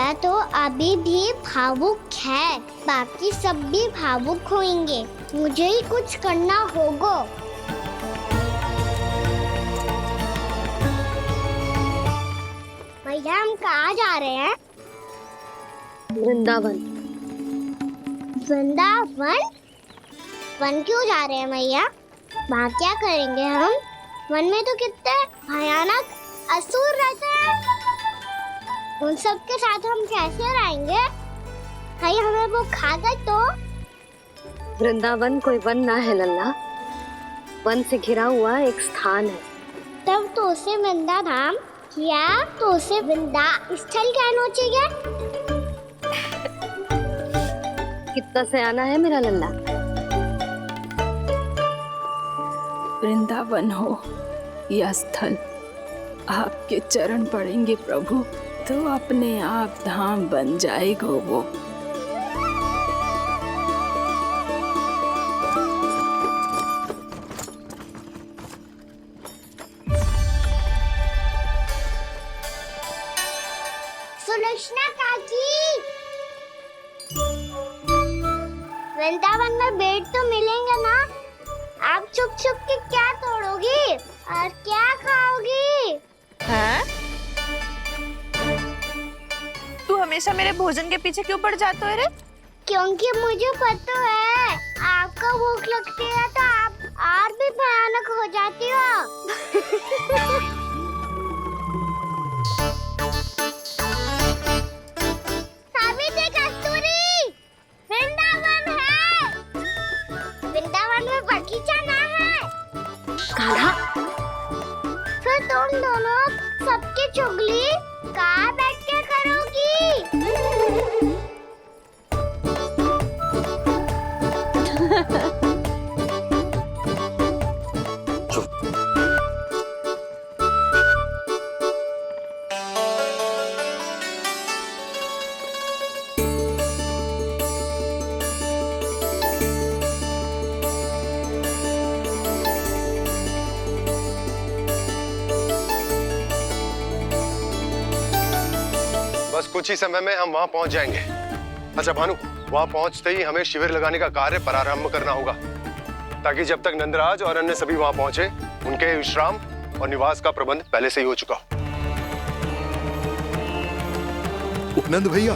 मैया तो अभी भी भावुक है, बाकी सब भी भावुक होंगे। मुझे ही कुछ करना होगा। भैया हम कहाँ जा रहे हैं? वृंदावन। वृंदावन? वन क्यों जा रहे हैं भैया? वहाँ क्या करेंगे हम? वन में तो कितने भयानक असुर रहते हैं। उन सब के साथ हम कैसे रहेंगे? कहीं हमें वो खा गए तो? वृंदावन कोई वन ना है लल्ला, वन से घिरा हुआ एक स्थान है। तब तो उसे वृंदा धाम या तो उसे वृंदा स्थल कहना चाहिए। कितना सयाना है मेरा लल्ला। वृंदावन हो या स्थल, आपके चरण पड़ेंगे प्रभु तो अपने आप धाम बन जाएगा वो। सुलक्षणा काकी, वृंदावन में बेट तो मिलेंगे ना? आप छुप छुप के क्या तोड़ोगी और क्या खाओगी? हाँ? तू हमेशा मेरे भोजन के पीछे क्यों पड़ जाता है रे? क्योंकि मुझे पता है आपको भूख लगती है तो आप और भी भयानक हो जाती हो। सावित्री, कस्तूरी, वृंदावन है। वृंदावन में बगीचा ना है। कान्हा, फिर तुम दोनों सबकी चुगली कहाँ बैठ के करोगी? बस कुछ ही समय में हम वहां पहुंच जाएंगे। अच्छा भानु, वहां पहुंचते ही हमें शिविर लगाने का कार्य प्रारंभ करना होगा, ताकि जब तक नंदराज और अन्य सभी वहां पहुंचे उनके विश्राम और निवास का प्रबंध पहले से ही हो चुका हो। उपनंद भैया,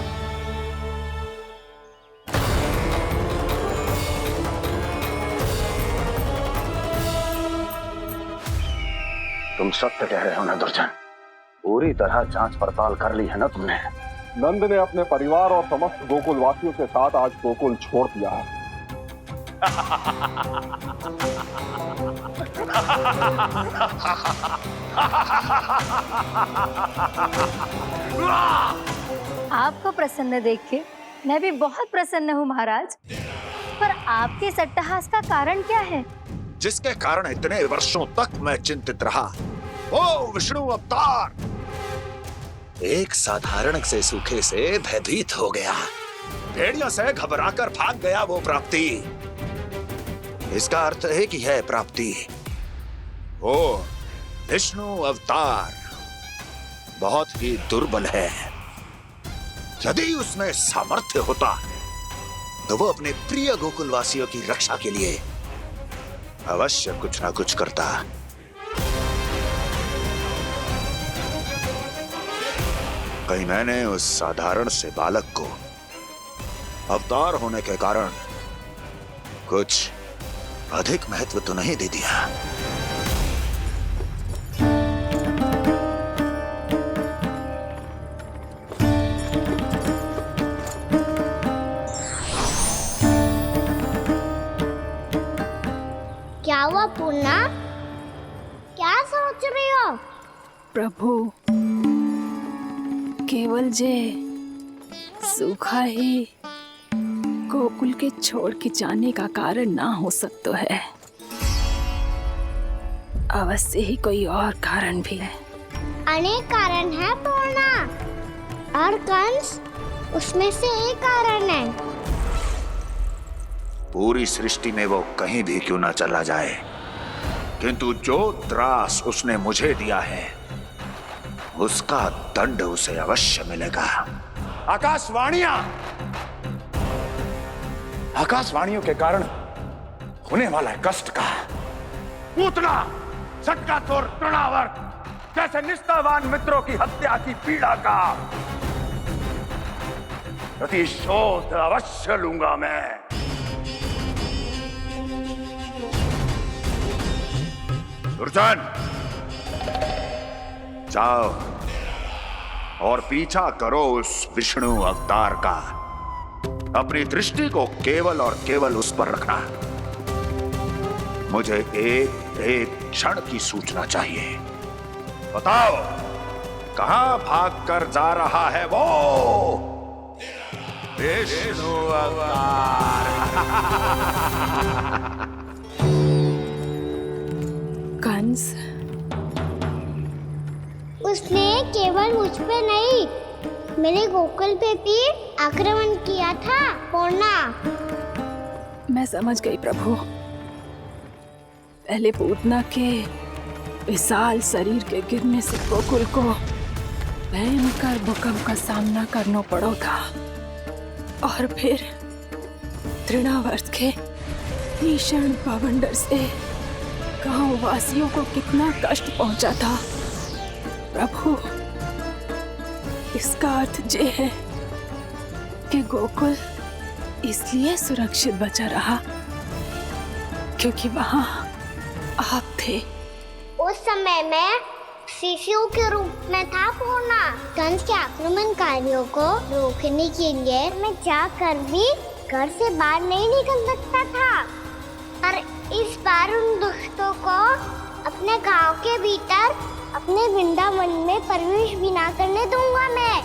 तुम सत्य कह रहे हो ना दुर्जन? पूरी तरह जांच पड़ताल कर ली है ना तुमने? नंद ने अपने परिवार और समस्त गोकुल वासियों के साथ आज गोकुल छोड़ दिया है। आपको प्रसन्न देख के मैं भी बहुत प्रसन्न हूँ महाराज। पर आपके सट्टाहास का कारण क्या है? जिसके कारण इतने वर्षों तक मैं चिंतित रहा, ओ विष्णु अवतार, एक साधारण से सूखे से भयभीत हो गया, भेड़ियों से घबराकर भाग गया वो प्राप्ति। इसका अर्थ है कि यह प्राप्ति वो विष्णु अवतार बहुत ही दुर्बल है। यदि उसमें सामर्थ्य होता तो वो अपने प्रिय गोकुलवासियों की रक्षा के लिए अवश्य कुछ ना कुछ करता। कहीं मैंने उस साधारण से बालक को अवतार होने के कारण कुछ अधिक महत्व तो नहीं दे दिया? क्या हुआ पूर्णा? क्या सोच रही हो? प्रभु, केवल जे सूखा ही गोकुल के छोड़ के जाने का कारण ना हो सकता है, अवश्य ही कोई और कारण भी है। अनेक कारण है पूर्णा, और कंस उसमें से एक कारण है। पूरी सृष्टि में वो कहीं भी क्यों ना चला जाए, किंतु जो त्रास उसने मुझे दिया है उसका दंड उसे अवश्य मिलेगा। आकाशवाणियों के कारण होने वाला कष्ट का पूतना सटकासुर तृणावर्त जैसे निष्ठावान मित्रों की हत्या की पीड़ा का प्रतिशोध अवश्य लूंगा मैं। दुर्जन, जाओ और पीछा करो उस विष्णु अवतार का। अपनी दृष्टि को केवल और केवल उस पर रखना। मुझे एक क्षण की सूचना चाहिए। बताओ, कहां भागकर जा रहा है वो विष्णु अवतार? कंस, उसने केवल मुझ पे नहीं, मेरे गोकुल पे भी आक्रमण किया था पूर्णा। मैं समझ गई प्रभु। पहले पूतना के विशाल शरीर के गिरने से गोकुल को भयंकर भूकंप का सामना करना पड़ा था, और फिर तृणावर्त के भीषण पावंडर से गांव वासियों को कितना कष्ट पहुंचा था। प्रभु, इसका अर्थ ये है कि गोकुल इसलिए सुरक्षित बचा रहा क्योंकि वहां आप थे। उस समय मैं शिशु के रूप में था पूर्णा। कंस के आक्रमणकारियों को रोकने के लिए मैं जाकर भी घर से बाहर नहीं निकल सकता था, और इस बार उन दुष्टों को अपने गांव के भीतर अपने वृंदावन में प्रवेश भी ना करने दूंगा मैं।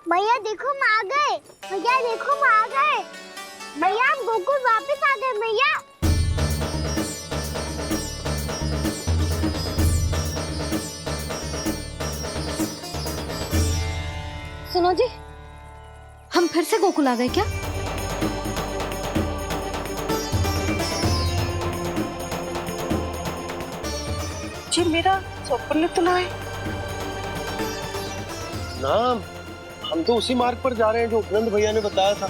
भैया देखो हम आ गए, भैया देखो हम आ गए, भैया हम गोकुल वापस आ गए भैया। सुनो जी, हम फिर से गोकुल आ गए क्या? जी मेरा स्वप्न तो ना है। ना, हम तो उसी मार्ग पर जा रहे हैं जो उपनंद भैया ने बताया था।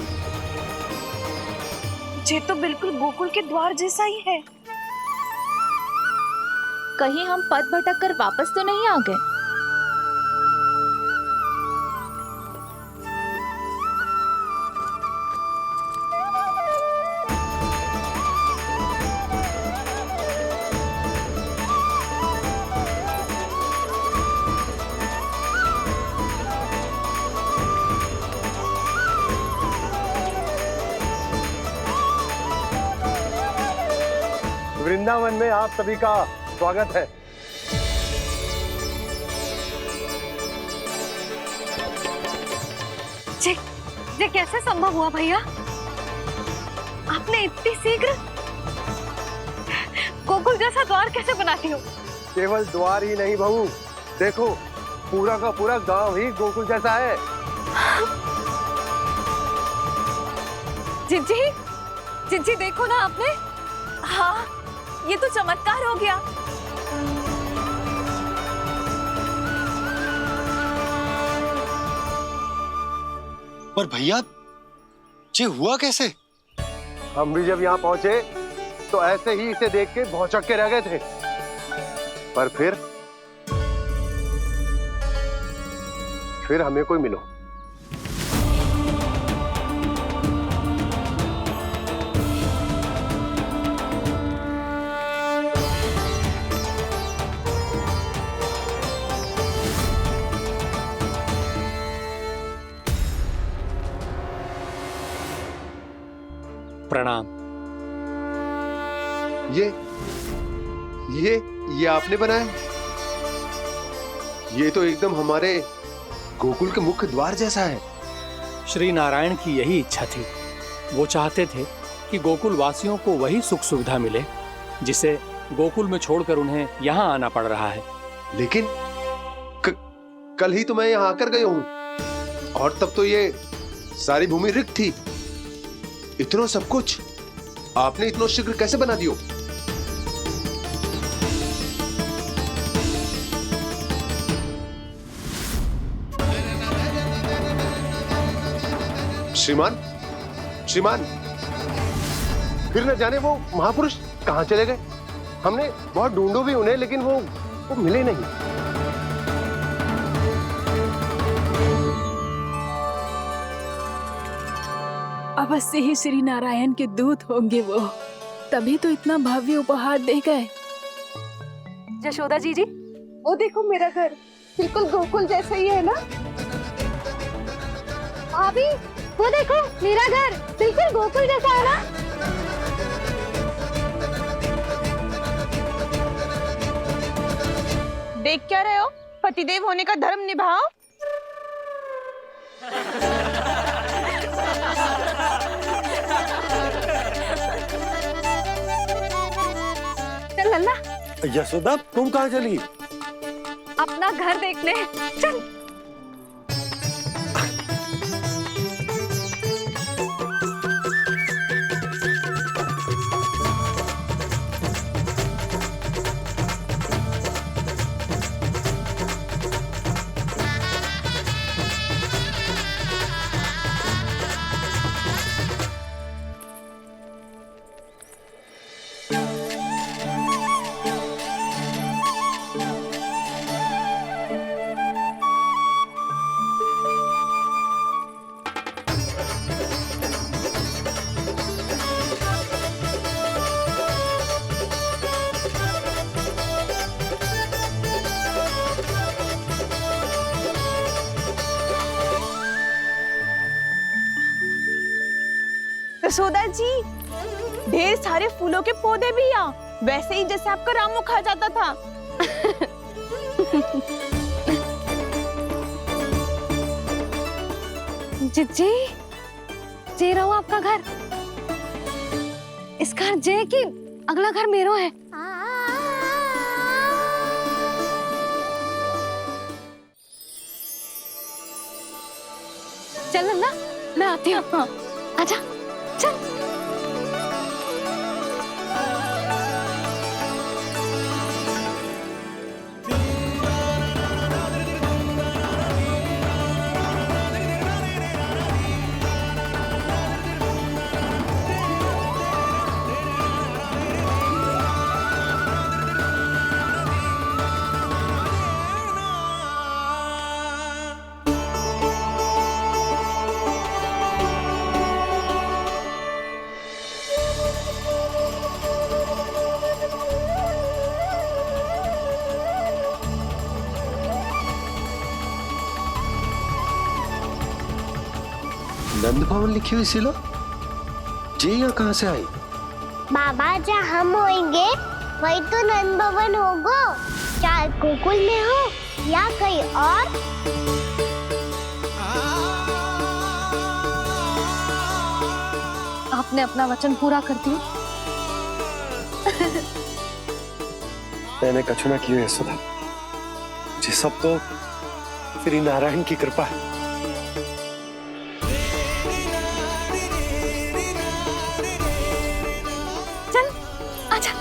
ये तो बिल्कुल गोकुल के द्वार जैसा ही है। कहीं हम पथ भटक कर वापस तो नहीं आ गए? वृंदावन में आप सभी का स्वागत है। ये कैसे संभव हुआ भैया? आपने इतनी शीघ्र गोकुल जैसा द्वार कैसे बनाती हो? केवल द्वार ही नहीं बहू, देखो पूरा का पूरा गांव ही गोकुल जैसा है। जिज्जी, जिज्जी देखो ना आपने। हाँ, ये तो चमत्कार हो गया। पर भैया, ये हुआ कैसे? हम भी जब यहाँ पहुंचे तो ऐसे ही इसे देख के भौचक के रह गए थे, पर फिर हमें कोई मिलो। प्रणाम। ये आपने बनाया? ये तो एकदम हमारे गोकुल के मुख्य द्वार जैसा है। श्री नारायण की यही इच्छा थी। वो चाहते थे कि गोकुल वासियों को वही सुख सुविधा मिले जिसे गोकुल में छोड़कर उन्हें यहाँ आना पड़ रहा है। लेकिन कल ही तो मैं यहाँ आकर गया हूँ और तब तो ये सारी भूमि रिक्त थी। इतना सब कुछ आपने इतना शीघ्र कैसे बना दियो? श्रीमान, श्रीमान, फिर न जाने वो महापुरुष कहां चले गए। हमने बहुत ढूंढो भी उन्हें, लेकिन वो मिले नहीं। अवश्य ही श्री नारायण के दूत होंगे वो, तभी तो इतना भव्य उपहार दे गए। यशोदा जी, वो देखो मेरा घर बिल्कुल गोकुल जैसा ही है ना। भाभी वो देखो मेरा घर बिल्कुल गोकुल जैसा है ना। देख क्या रहे हो? पतिदेव होने का धर्म निभाओ। चल लल्ला, यशोदा तुम कहाँ चली? अपना घर देखने चल। यशोदा जी, ढेर सारे फूलों के पौधे भी यहाँ, वैसे ही जैसे आपका रामू खा जाता था। जिज्जी, जे रहो आपका घर। इस घर जे की अगला घर मेरो है। चल लल्ला, मैं आती हूँ। आजा, चल। नंद भवन लिखी हुई सिला जी यहाँ कहाँ से आई? बाबा, जहाँ हम होंगे वही तो नंद भवन होगा, चाहे गोकुल में हो या कहीं और। आपने अपना वचन पूरा कर दिया। मैंने कछु ना किया यशोदा, ये सब तो श्री नारायण की कृपा है। चल, आजा।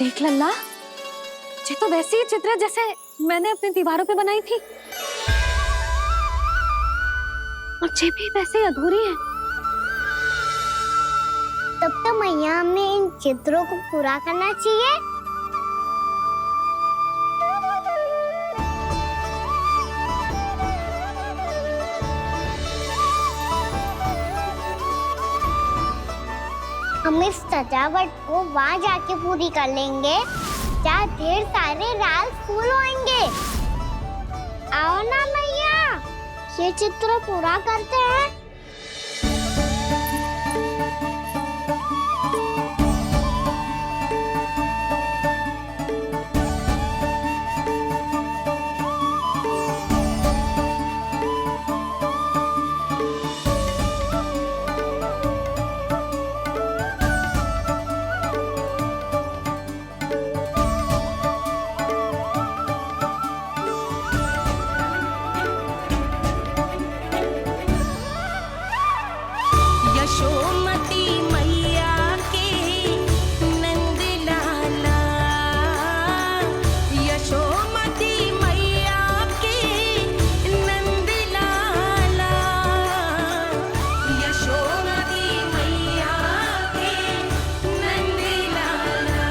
देख लल्ला, ये तो वैसी ही चित्र है जैसे मैंने अपनी दीवारों पे बनाई थी, और ये भी वैसे ही अधूरी है। तब तो मैया हमें इन चित्रों को पूरा करना चाहिए। हम इस सजावट को वहाँ जाके पूरी कर लेंगे जहाँ ढेर सारे लाल फूल होंगे। आओ ना मैया, ये चित्र पूरा करते हैं। यशोमती मैया के नंद लाला, यशोमती मैया के नंद लाला, यशोमती मैया के नंद लाला,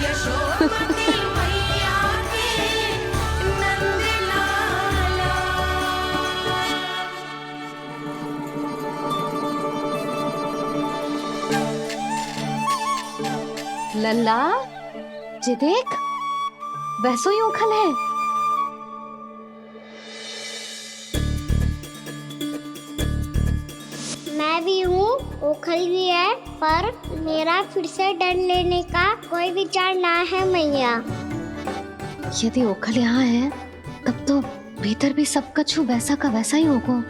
यशोमती मैया के नंद लाला। लल्ला, ये देख, वैसो ही उखल है। मैं भी हूँ, ओखल भी है, पर मेरा फिर से डर लेने का कोई विचार ना है मैया। यदि ओखल यहाँ है, तब तो भीतर भी सब कछु वैसा का वैसा ही होगा।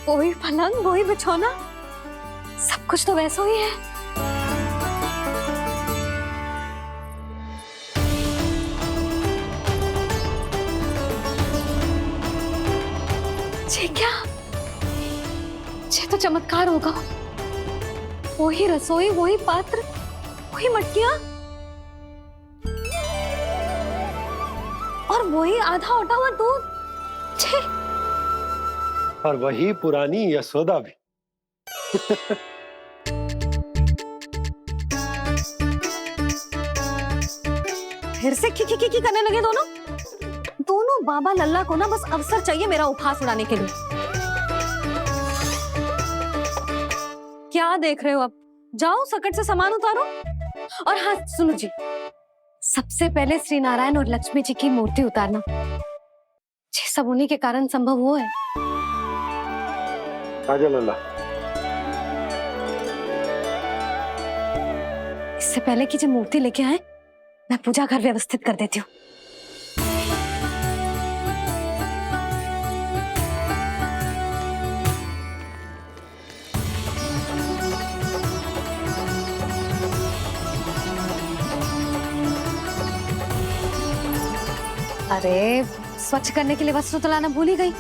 वही पलंग, वही बिछौना, सब कुछ तो वैसा ही है। ये क्या? ये तो चमत्कार होगा। वही रसोई, वही पात्र, वही मटकियां, और वही आधा उटा हुआ दूध। छे! और वही पुरानी यशोदा भी। फिर से की करने लगे दोनों। दोनों बाबा लल्ला को ना बस अवसर चाहिए मेरा उपहास उड़ाने के लिए। क्या देख रहे हो? अब जाओ, सकट से सामान उतारो। और हाँ सुनो जी, सबसे पहले श्री नारायण और लक्ष्मी जी की मूर्ति उतारना। ये सब उन्हीं के कारण संभव हुआ है। आजा लल्ला। इससे पहले कि जो मूर्ति लेके आए, मैं पूजा घर व्यवस्थित कर देती हूँ। अरे, स्वच्छ करने के लिए वस्त्र तो लाना भूल ही गई।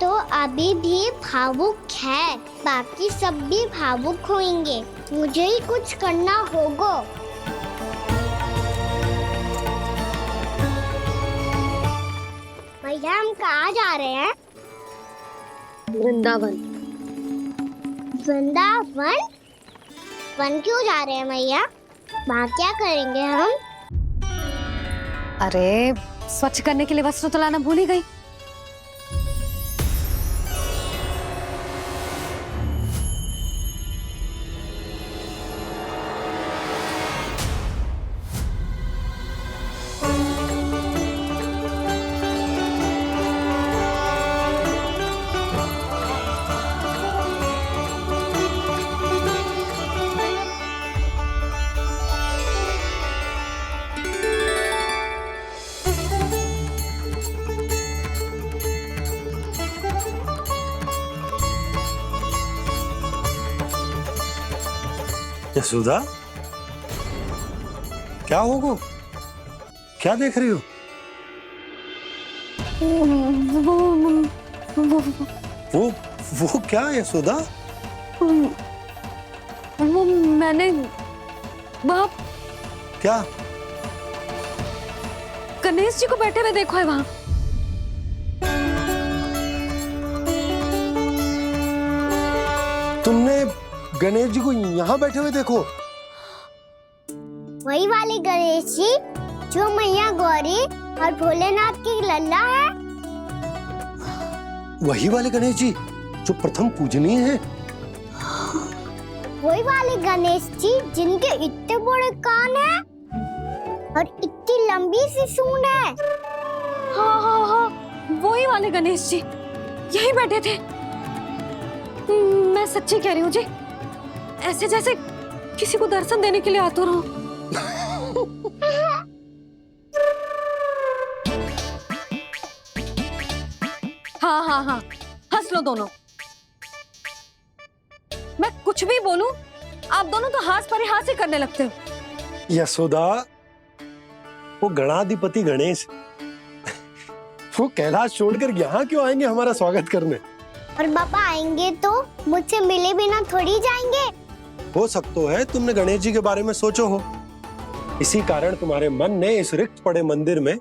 तो अभी भी भावुक है, बाकी सब भी भावुक होंगे। मुझे ही कुछ करना होगा। भैया हम कहाँ जा रहे हैं? वृंदावन। वृंदावन? वन क्यों जा रहे हैं भैया? वहाँ क्या करेंगे हम? अरे स्वच्छ करने के लिए वस्त्र तो लाना भूल ही गई। यशोदा, क्या होगा? क्या देख रही हो? वो क्या यशोदा? वो मैंने बाप क्या? गणेश जी को बैठे हुए देखो है वहाँ। तुमने गणेश जी को यहाँ बैठे हुए देखो? वही वाले गणेश जी जो मैया गौरी और भोलेनाथ की लल्ला है। वही वाले गणेश जी जो प्रथम पूजनीय हैं। वही वाले गणेश जी जिनके इतने बड़े कान हैं और इतनी लंबी सी सूंड है। हाँ हाँ हाँ, वही वाले गणेश जी यही बैठे थे। मैं सच्ची कह रही हूँ जी, ऐसे जैसे किसी को दर्शन देने के लिए आतुर हो। हाँ हाँ हाँ, हंस लो दोनों। मैं कुछ भी बोलूं, आप दोनों तो हास परिहास ही करने लगते हो। यशोदा, वो गणाधिपति गणेश वो कैलाश छोड़कर यहाँ क्यों आएंगे हमारा स्वागत करने? और पापा आएंगे तो मुझसे मिले बिना थोड़ी जाएंगे। हो सकता है तुमने गणेश जी के बारे में सोचो हो, इसी कारण तुम्हारे मन ने इस रिक्त पड़े मंदिर में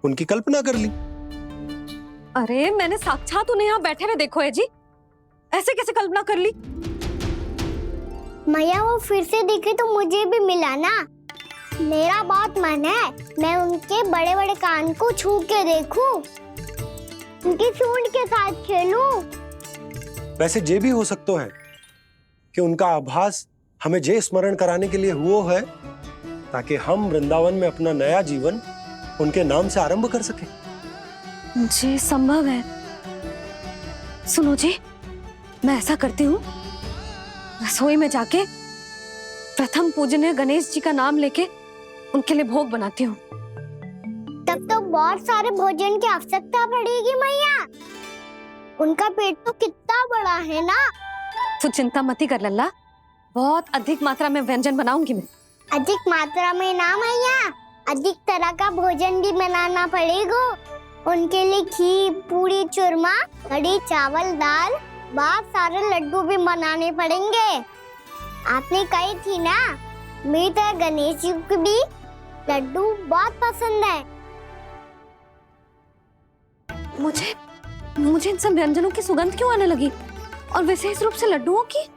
उनकी कल्पना कर ली। अरे मैंने साक्षात उन्हें यहाँ बैठे हुए देखो है जी, ऐसे कैसे कल्पना कर ली? मैया वो फिर से दिखे तो मुझे भी मिला ना। मेरा बहुत मन है मैं उनके बड़े बड़े कान को छू के देखूं, उनकी सूंड के साथ खेलूं। वैसे ये भी हो सकता है कि उनका आभास हमें जे स्मरण कराने के लिए हुआ है ताकि हम वृंदावन में अपना नया जीवन उनके नाम से आरंभ कर सके। जी संभव है। सुनो जी, मैं ऐसा करती हूँ, रसोई में जाके प्रथम पूजनीय गणेश जी का नाम लेके उनके लिए भोग बनाती हूँ। तब तो बहुत सारे भोजन की आवश्यकता पड़ेगी मैया। उनका पेट तो कितना बड़ा है ना। तू चिंता मत ही कर लल्ला, बहुत अधिक मात्रा में व्यंजन बनाऊंगी मैं। अधिक मात्रा में ना मैया, अधिक तरह का भोजन भी बनाना पड़ेगा। उनके लिए खीर, पूरी, चूरमा, कढ़ी, चावल, दाल, बहुत सारे लड्डू भी बनाने पड़ेंगे। आपने कही थी ना, मेरी तरह गणेश जी को भी लड्डू बहुत पसंद है। मुझे इन सब व्यंजनों की सुगंध क्यों आने लगी, और विशेष रूप से लड्डुओं की?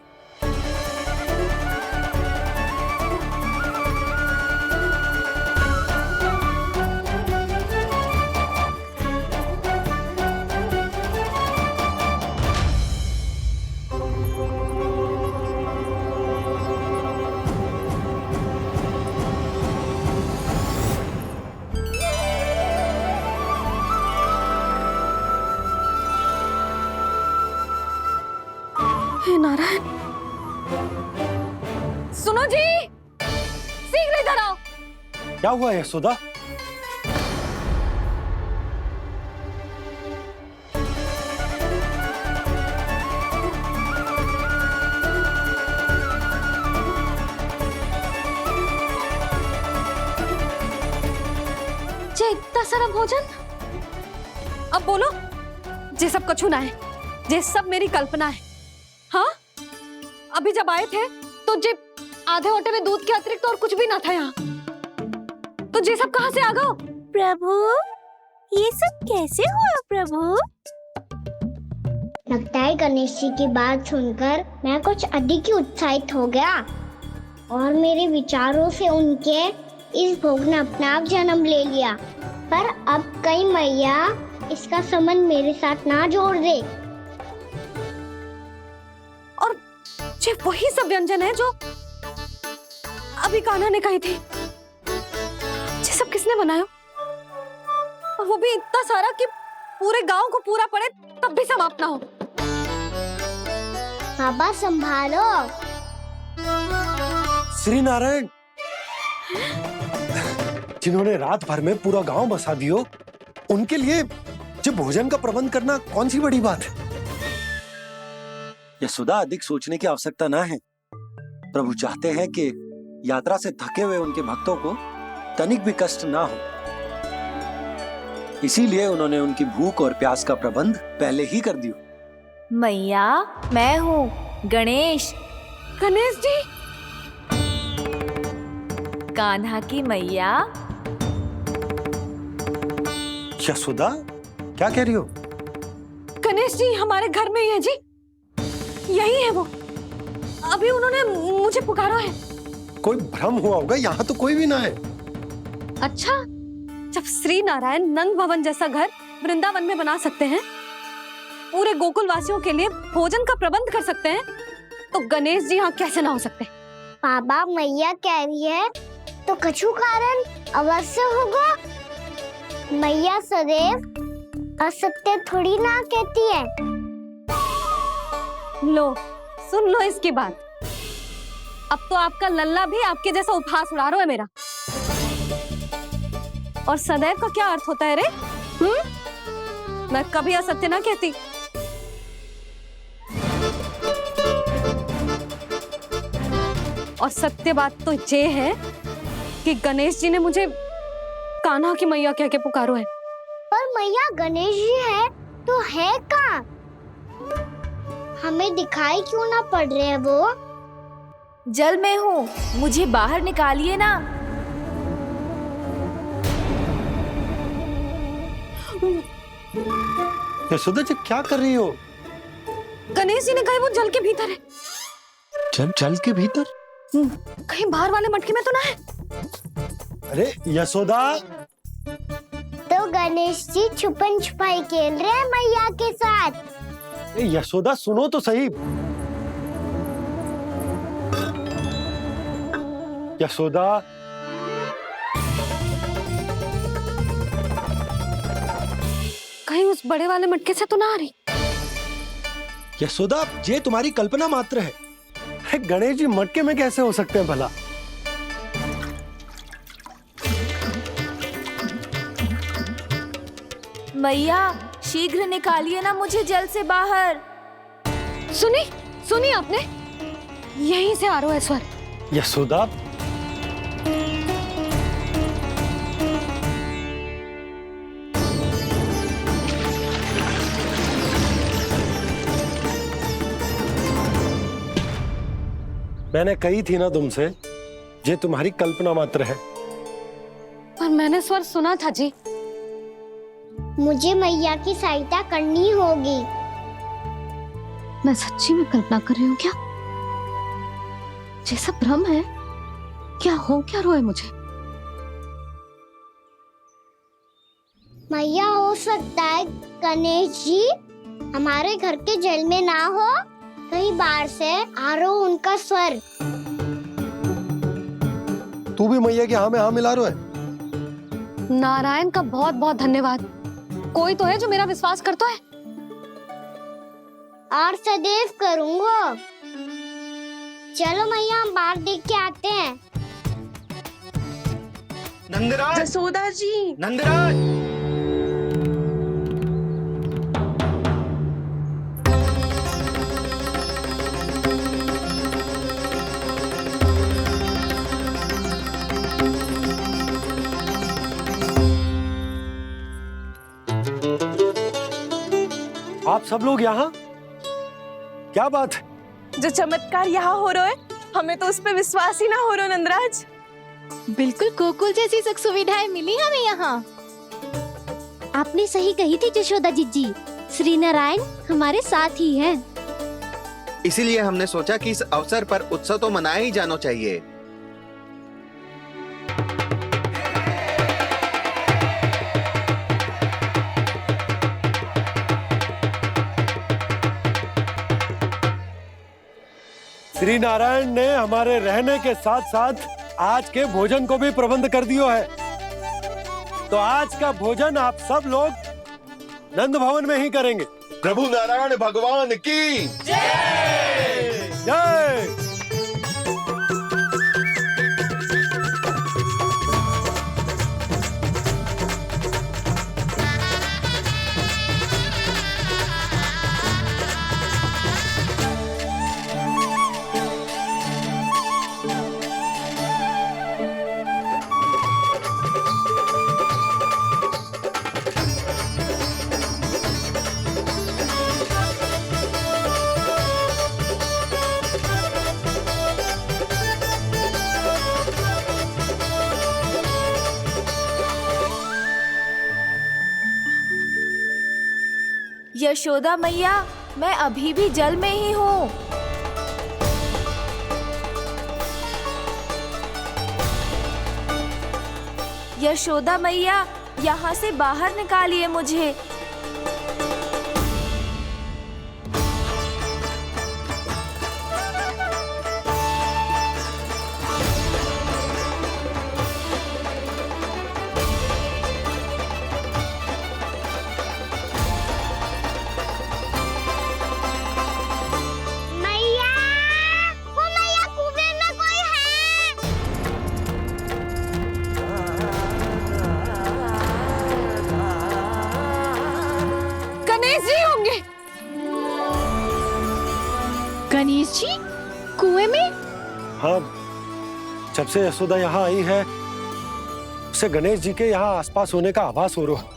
हे नारायण, सुनो जी, शीघ्र इधर आओ। क्या हुआ यशोदा? जे इतना सारा भोजन, अब बोलो जे सब कछु ना है। ये सब मेरी कल्पना है। हाँ, अभी जब आए थे तो जे आधे होटल में दूध के अतिरिक्त और कुछ भी ना था यहाँ। तो ये सब कहाँ से आ गए? प्रभु, ये सब कैसे हुआ प्रभु? लगता है गणेश जी की बात सुनकर मैं कुछ अधिक ही उत्साहित हो गया और मेरे विचारों से उनके इस भोग ने अपना आप जन्म ले लिया। पर अब कहीं मैया इसका संबंध मेरे साथ ना जोड़ दे। और ये वही सब व्यंजन है जो अभी कान्हा ने कही थी। ये सब किसने बनाया? और वो भी इतना सारा कि पूरे गांव को पूरा पड़े तब भी समाप्त ना हो। बाबा संभालो। श्री नारायण, जिन्होंने रात भर में पूरा गांव बसा दियो, उनके लिए जो भोजन का प्रबंध करना कौन सी बड़ी बात है? यशोदा, अधिक सोचने की आवश्यकता ना है। प्रभु चाहते हैं कि यात्रा से थके हुए उनके भक्तों को तनिक भी कष्ट ना हो। इसीलिए उन्होंने उनकी भूख और प्यास का प्रबंध पहले ही कर दिया। मैया, मैं हूँ गणेश। गणेश जी? कान्हा की मैया। यशोदा, क्या कह रही हो? गणेश जी हमारे घर में ही है जी, यही है वो। अभी उन्होंने मुझे पुकारा है। कोई भ्रम हुआ होगा, यहाँ तो कोई भी ना है। अच्छा, जब श्री नारायण नंद भवन जैसा घर वृंदावन में बना सकते हैं, पूरे गोकुल वासियों के लिए भोजन का प्रबंध कर सकते हैं, तो गणेश जी यहाँ कैसे ना हो सकते? बाबा, मैया कह रही है तो कछु कारण अवश्य होगा। मैया सदैव असत्य थोड़ी ना कहती है। लो, सुन लो इसकी बात। अब तो आपका लल्ला भी आपके जैसा उपहास उड़ा रहा है मेरा। और सदैव का क्या अर्थ होता है रे? मैं कभी असत्य ना कहती। और सत्य बात तो ये है कि गणेश जी ने मुझे कान्हा की मैया कह के पुकारो है। पर मैया गणेश जी है तो है कहाँ? हमें दिखाई क्यों ना पड़ रहे हैं वो? जल में हूँ, मुझे बाहर निकालिए ना। यशोदा जी, क्या कर रही हो? गणेश जी ने कहा वो जल के भीतर है। जल के भीतर? कहीं बाहर वाले मटके में तो ना है? अरे यशोदा! तो गणेश जी छुपन छुपाई खेल रहे हैं मैया के साथ। यशोदा, सुनो तो सही। यशोदा, कहीं उस बड़े वाले मटके से तो ना आ रही? यशोदा, ये तुम्हारी कल्पना मात्र है। गणेश जी मटके में कैसे हो सकते हैं भला? मैया, शीघ्र निकालिए ना मुझे जल से बाहर। सुनी आपने? यहीं से आ रहा है स्वर। यशोदा, मैंने कही थी ना तुमसे, ये तुम्हारी कल्पना मात्र है। पर मैंने स्वर सुना था जी। मुझे मैया की सहायता करनी होगी। मैं सच्ची में कल्पना कर रही हूँ क्या? ये सब भ्रम है क्या? हो क्या रहा है मुझे? मैया, हो सकता है गणेश जी हमारे घर के जल में ना हो, कहीं बाहर से आ रहा हो उनका स्वर। तू भी मैया के हाँ में हाँ मिला रहा है। नारायण का बहुत बहुत धन्यवाद। कोई तो है जो मेरा विश्वास करता है। और सदैव करूंगा। चलो मैया, हम बाहर देख के आते हैं। नंदराज, जसोदा जी, नंदराज! आप सब लोग यहाँ? क्या बात है? जो चमत्कार यहाँ हो रहा है, हमें तो उस पर विश्वास ही ना हो रहा नंदराज। बिल्कुल गोकुल जैसी सुख सुविधाएं मिली हमें यहाँ। आपने सही कही थी यशोदा जीजी, श्री नारायण हमारे साथ ही हैं। इसीलिए हमने सोचा कि इस अवसर पर उत्सव तो मनाया ही जाना चाहिए। श्री नारायण ने हमारे रहने के साथ साथ आज के भोजन को भी प्रबंध कर दियो है। तो आज का भोजन आप सब लोग नंद भवन में ही करेंगे। प्रभु नारायण भगवान की जय जय। यशोदा मैया, मैं अभी भी जल में ही हूँ। यशोदा मैया, यहाँ से बाहर निकालिए मुझे। मैया, वो मैया कुएं में कोई है। गणेश जी होंगे। गणेश जी कुएं में? हाँ, जब से यशोदा यहाँ आई है उसे गणेश जी के यहाँ आसपास होने का आभास हो रहा है।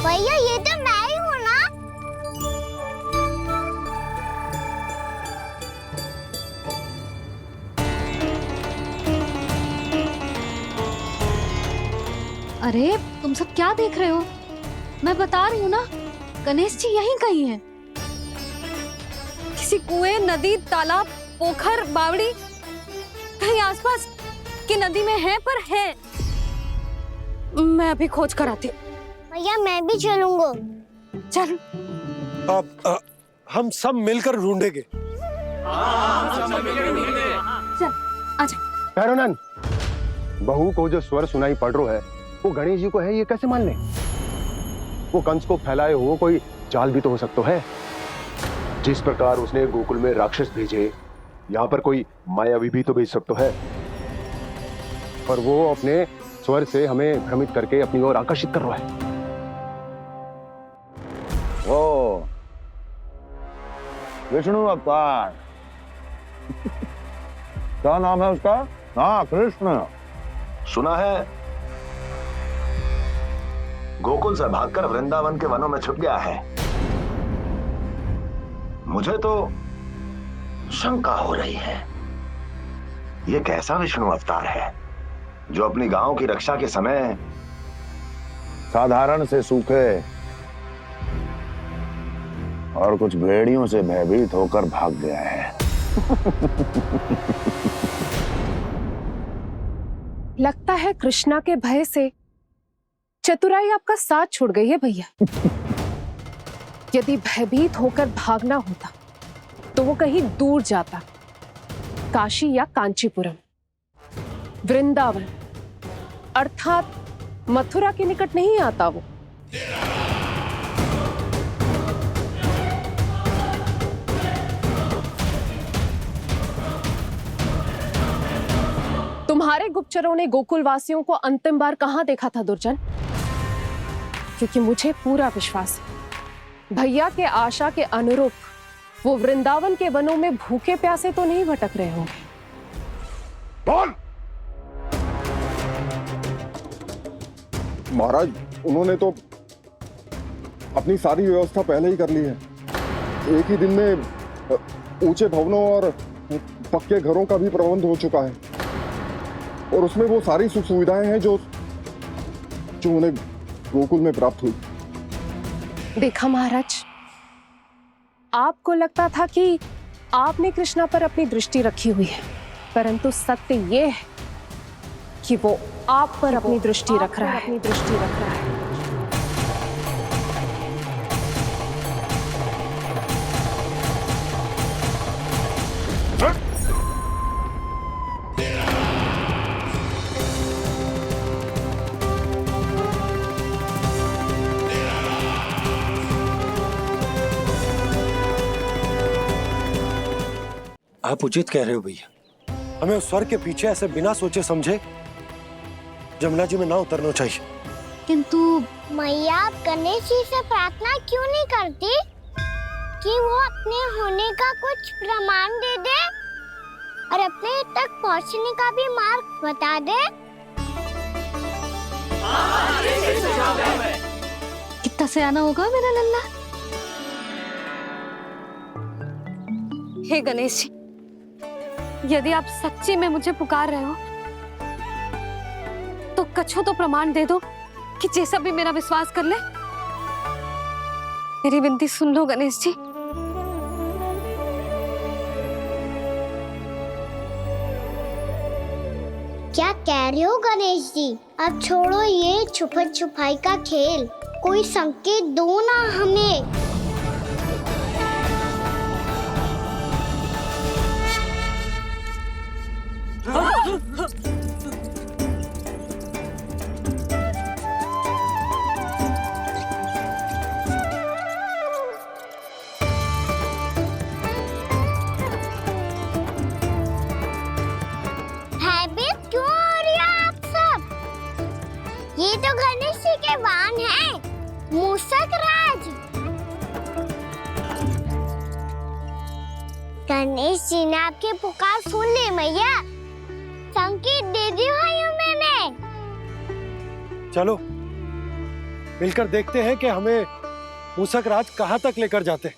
भैया ये तो मैं ही हूँ ना। अरे तुम सब क्या देख रहे हो? मैं बता रही हूँ ना, गणेश जी यहीं कहीं हैं। किसी कुएं, नदी, तालाब, पोखर, बावड़ी कहीं आसपास की नदी में है, पर है। मैं अभी खोज कर आती हूँ। भैया मैं भी चलूंगा। चल। अब हम सब मिलकर ढूंढेंगे। चल आजा। भैरवनंद, बहू को जो स्वर सुनाई पड़ रहा है वो गणेश जी को है, ये कैसे मान ले? वो कंस को फैलाए हुए कोई जाल भी तो हो सकता है। जिस प्रकार उसने गोकुल में राक्षस भेजे, यहाँ पर कोई मायावी भी तो भेज सकता है। और वो अपने स्वर से हमें भ्रमित करके अपनी ओर आकर्षित कर रहा है। ओ विष्णु अवतार। क्या नाम है उसका? हाँ, कृष्ण। सुना है गोकुल से भागकर वृंदावन के वनों में छुप गया है। मुझे तो शंका हो रही है, ये कैसा विष्णु अवतार है जो अपनी गांव की रक्षा के समय साधारण से सूखे और कुछ भेड़ियों से भयभीत होकर भाग गया है। लगता है कृष्णा के भय से चतुराई आपका साथ छोड़ गई है भैया। यदि भयभीत होकर भागना होता तो वो कहीं दूर जाता, काशी या कांचीपुरम, वृंदावन अर्थात मथुरा के निकट नहीं आता वो। तुम्हारे गुप्तचरों ने गोकुल वासियों को अंतिम बार कहां देखा था दुर्जन? क्योंकि मुझे पूरा विश्वास है भैया के आशा के अनुरूप वो वृंदावन के वनों में भूखे प्यासे तो नहीं भटक रहे होंगे। बोल। महाराज, उन्होंने तो अपनी सारी व्यवस्था पहले ही कर ली है। एक ही दिन में ऊंचे भवनों और पक्के घरों का भी प्रबंध हो चुका है, और उसमें वो सारी सुख सुविधाएं हैं जो उन्हें गोकुल में प्राप्त हुई। देखा महाराज, आपको लगता था कि आपने कृष्णा पर अपनी दृष्टि रखी हुई है, परंतु सत्य ये है कि वो आप पर अपनी दृष्टि रख रहा है। आप उचित कह रहे हो भैया, हमें उस स्वर के पीछे ऐसे बिना सोचे समझे जमुना जी में ना उतरना चाहिए। किंतु मैया, आप गणेश जी से प्रार्थना क्यों नहीं करती कि वो अपने होने का कुछ प्रमाण दे दे और अपने तक पहुंचने का भी मार्ग बता दे? कितना सयाना होगा मेरा लल्ला। हे गणेश जी, यदि आप सच्ची में मुझे पुकार रहे हो तो कछो तो प्रमाण दे दो कि जैसा भी मेरा विश्वास कर ले। मेरी विनती सुन लो गणेश जी। क्या कह रहे हो गणेश जी? अब छोड़ो ये छुपन छुपाई का खेल, कोई संकेत दो ना हमें। भयभीत क्यों हो रही है आप सब? ये तो गणेश जी के वाहन हैं, मूषक राज। गणेश जी ने आपकी पुकार सुन ली मैया, संकेत दे दी भाइयों मैंने। चलो मिलकर देखते हैं कि हमें मूषक राज कहाँ तक लेकर जाते हैं।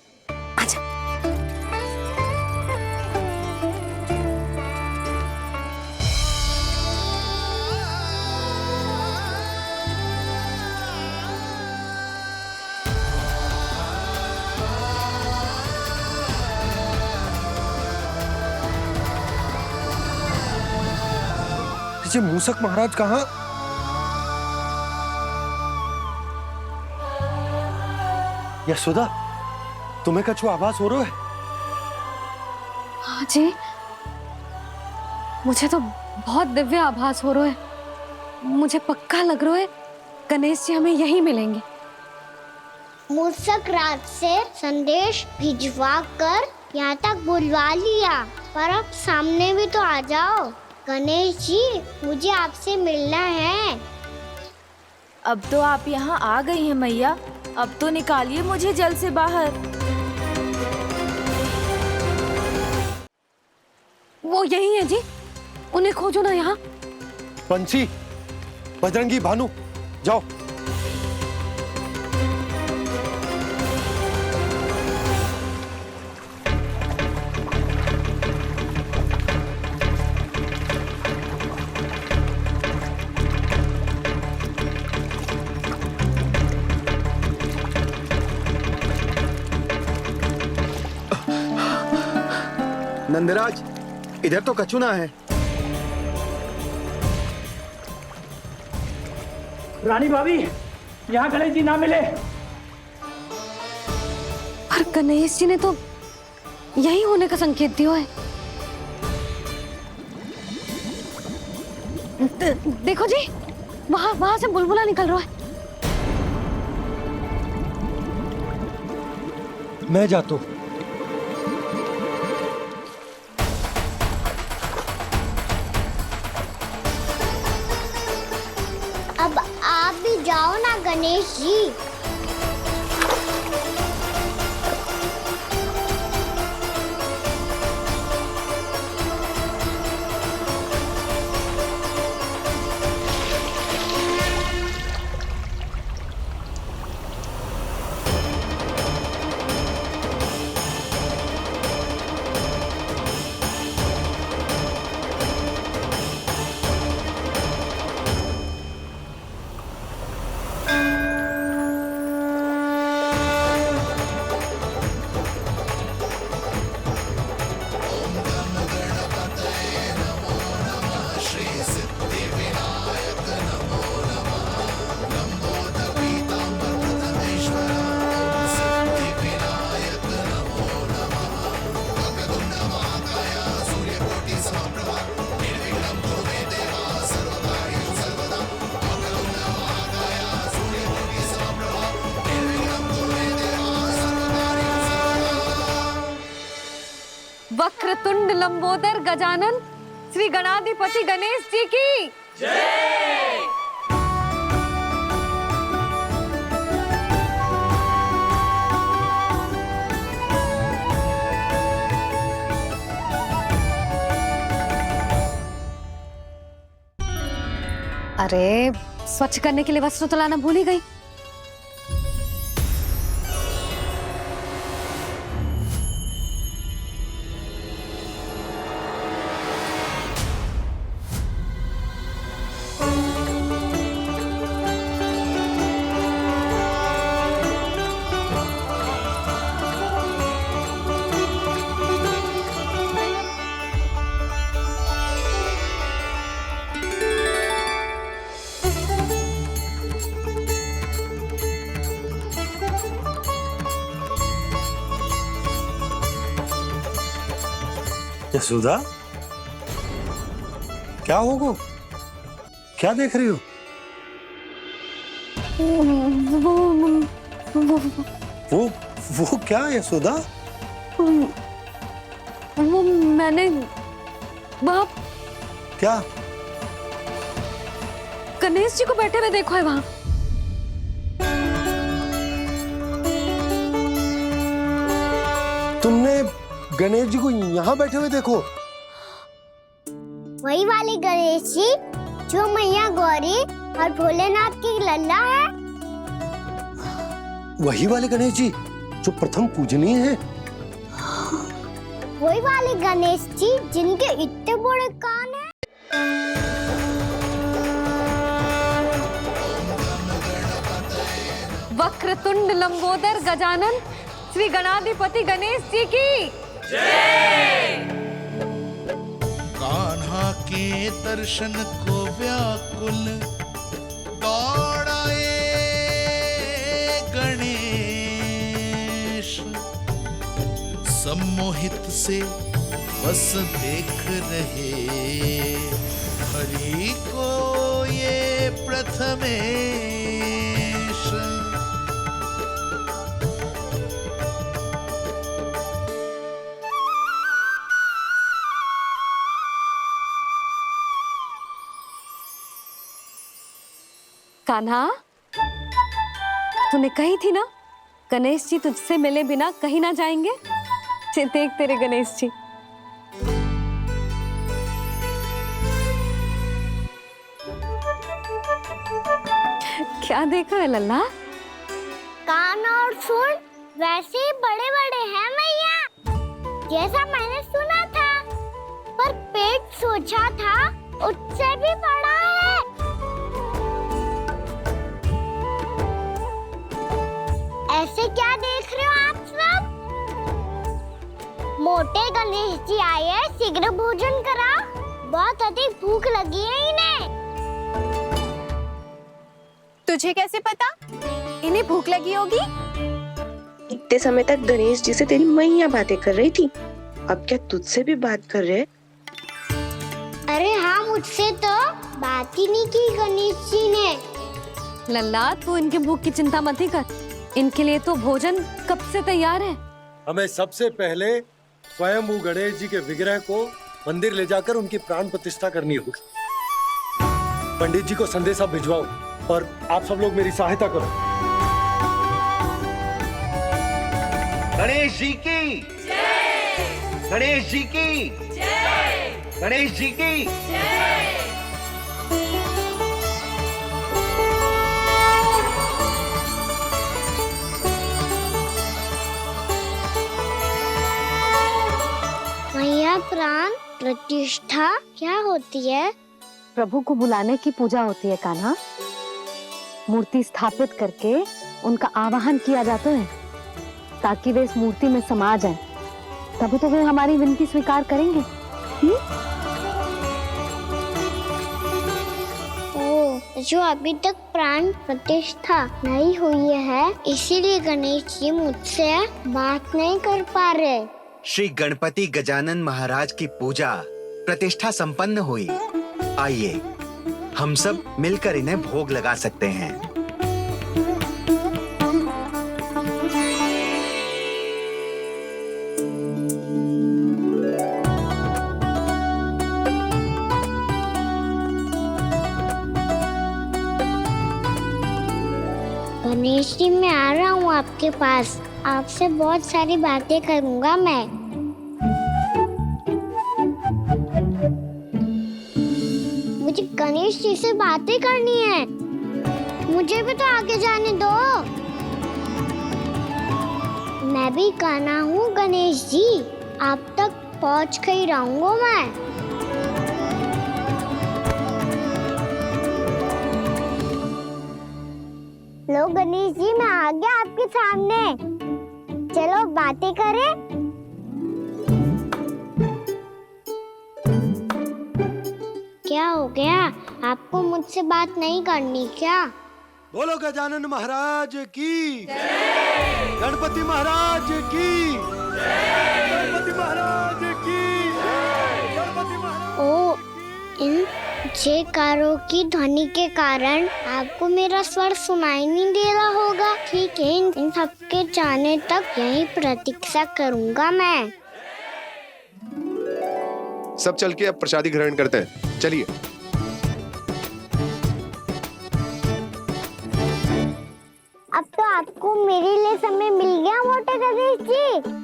ये मूषक महाराज कहाँ? यशोदा, तुम्हें कछु आभास हो रहा है? हाँ जी, मुझे तो बहुत दिव्य आभास हो रहा है। मुझे पक्का लग रहा है गणेश जी हमें यहीं मिलेंगे। मूषक राज से संदेश भिजवा कर यहाँ तक बुलवा लिया, पर अब सामने भी तो आ जाओ। गणेश जी, मुझे आपसे मिलना है। अब तो आप यहाँ आ गई हैं मैया, अब तो निकालिए मुझे जल से बाहर। वो यही है जी, उन्हें खोजो ना यहाँ। बंसी, बजरंगी, भानु, जाओ। नंदराज, इधर तो कछुना है। रानी भाभी, यहाँ गणेश जी ना मिले। पर गणेश जी ने तो यही होने का संकेत दिया है। देखो जी, वहां से बुलबुला निकल रहा है। मैं जाता हूँ। अब आप भी जाओ ना गणेश जी। लंबोदर गजानन श्री गणाधिपति गणेश जी की जय। अरे स्वच्छ करने के लिए वस्त्र तो लाना भूल ही गई। यशोदा, क्या होगा? क्या देख रही हो? वो क्या यशोदा? वो मैंने बाप क्या? गणेश जी को बैठे हुए देखो है वहां। तुमने गणेश जी को यहाँ बैठे हुए देखो? वही वाले गणेश जी जो मैया गौरी और भोलेनाथ की लल्ला है। वही वाले गणेश जी जो प्रथम पूजनीय हैं? वही वाले गणेश जी जिनके इतने बड़े कान हैं। वक्रतुंड लंबोदर गजानन श्री गणाधिपति गणेश जी की जय। कान्हा के दर्शन को व्याकुल दौड़ाए गणेश, सम्मोहित से बस देख रहे हरि को ये प्रथमेश। कान्हा, तूने कही थी ना गणेश जी तुझसे मिले बिना कहीं ना जाएंगे। देख तेरे गणेश जी। क्या देख रहा है लल्ला? कान और सुन वैसे ही बड़े बड़े हैं मैया, जैसा मैंने सुना था, पर पेट सोचा था उससे भी बड़ा है। ऐसे क्या देख रहे हो आप सब? मोटे गणेश जी आए हैं, शीघ्र भोजन करा, बहुत अधिक भूख लगी है इन्हें। तुझे कैसे पता इन्हें भूख लगी होगी? इतने समय तक गणेश जी से तेरी मैया बातें कर रही थी, अब क्या तुझसे भी बात कर रहे? अरे हाँ, मुझसे तो बात ही नहीं की गणेश जी ने। लल्ला, तू इनके भूख की चिंता मत ही कर, इनके लिए तो भोजन कब से तैयार है। हमें सबसे पहले स्वयं गणेश जी के विग्रह को मंदिर ले जाकर उनकी प्राण प्रतिष्ठा करनी होगी। पंडित जी को संदेशा भिजवाओ और आप सब लोग मेरी सहायता करो। गणेश जी की जय। गणेश जी की जय। गणेश जी की जय। मैया, प्राण प्रतिष्ठा क्या होती है? प्रभु को बुलाने की पूजा होती है कान्हा। मूर्ति स्थापित करके उनका आवाहन किया जाता है ताकि वे इस मूर्ति में समा जाएं। तभी तो वे हमारी विनती स्वीकार करेंगे। ओ, जो अभी तक प्राण प्रतिष्ठा नहीं हुई है, इसीलिए गणेश जी मुझसे बात नहीं कर पा रहे। श्री गणपति गजानन महाराज की पूजा प्रतिष्ठा संपन्न हुई। आइए हम सब मिलकर इन्हें भोग लगा सकते हैं। गणेश जी मैं आ रहा हूँ आपके पास। आपसे बहुत सारी बातें करूँगा मैं। मुझे गणेश जी से बातें करनी है। मुझे भी तो आगे जाने दो। मैं भी कान्हा हूँ गणेश जी, आप तक पहुँच कर ही रहूँगा मैं। लो गणेश जी मैं आ गया आपके सामने। चलो बातें करें। क्या हो गया? आपको मुझसे बात नहीं करनी क्या? बोलो गजानन महाराज की, गणपति महाराज की, गणपति महाराज की, गणपति महाराज। ओ, इन जयकारों की ध्वनि के कारण आपको मेरा स्वर सुनाई नहीं दे रहा होगा। ठीक है, इन सबके जाने तक यही प्रतीक्षा करूंगा मैं। सब चल के अब प्रसादी ग्रहण करते हैं, चलिए। अब तो आपको मेरे लिए समय मिल गया मोटे गणेश जी।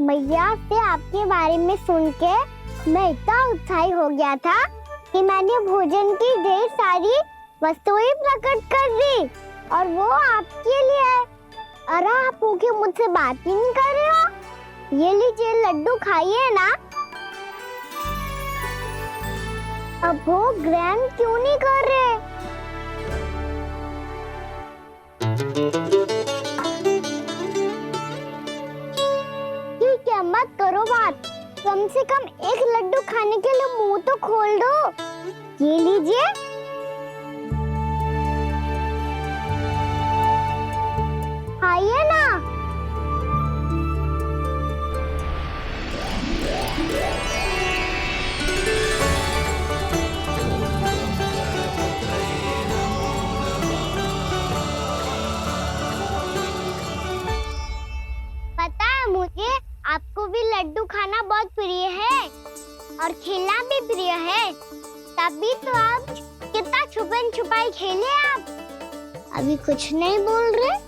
मैया से आपके बारे में सुन के मैं इतना उत्साही हो गया था कि मैंने भोजन की ढेर सारी वस्तुएं प्रकट कर दी, और वो आपके लिए। अरे आप भूखे मुझसे बात ही नहीं कर रहे हो। ये लीजिए लड्डू खाइए ना। अब वो ग्रहण क्यों नहीं कर रहे? ठीक है, मत करो बात। कम से कम एक लड्डू खाने के लिए मुंह तो खोल दो। ये लीजिए। खाइए ना। पता है मुझे, आपको भी लड्डू खाना बहुत प्रिय है और खेलना भी प्रिय है। तभी तो आप कितना छुपन छुपाई खेले। आप अभी कुछ नहीं बोल रहे।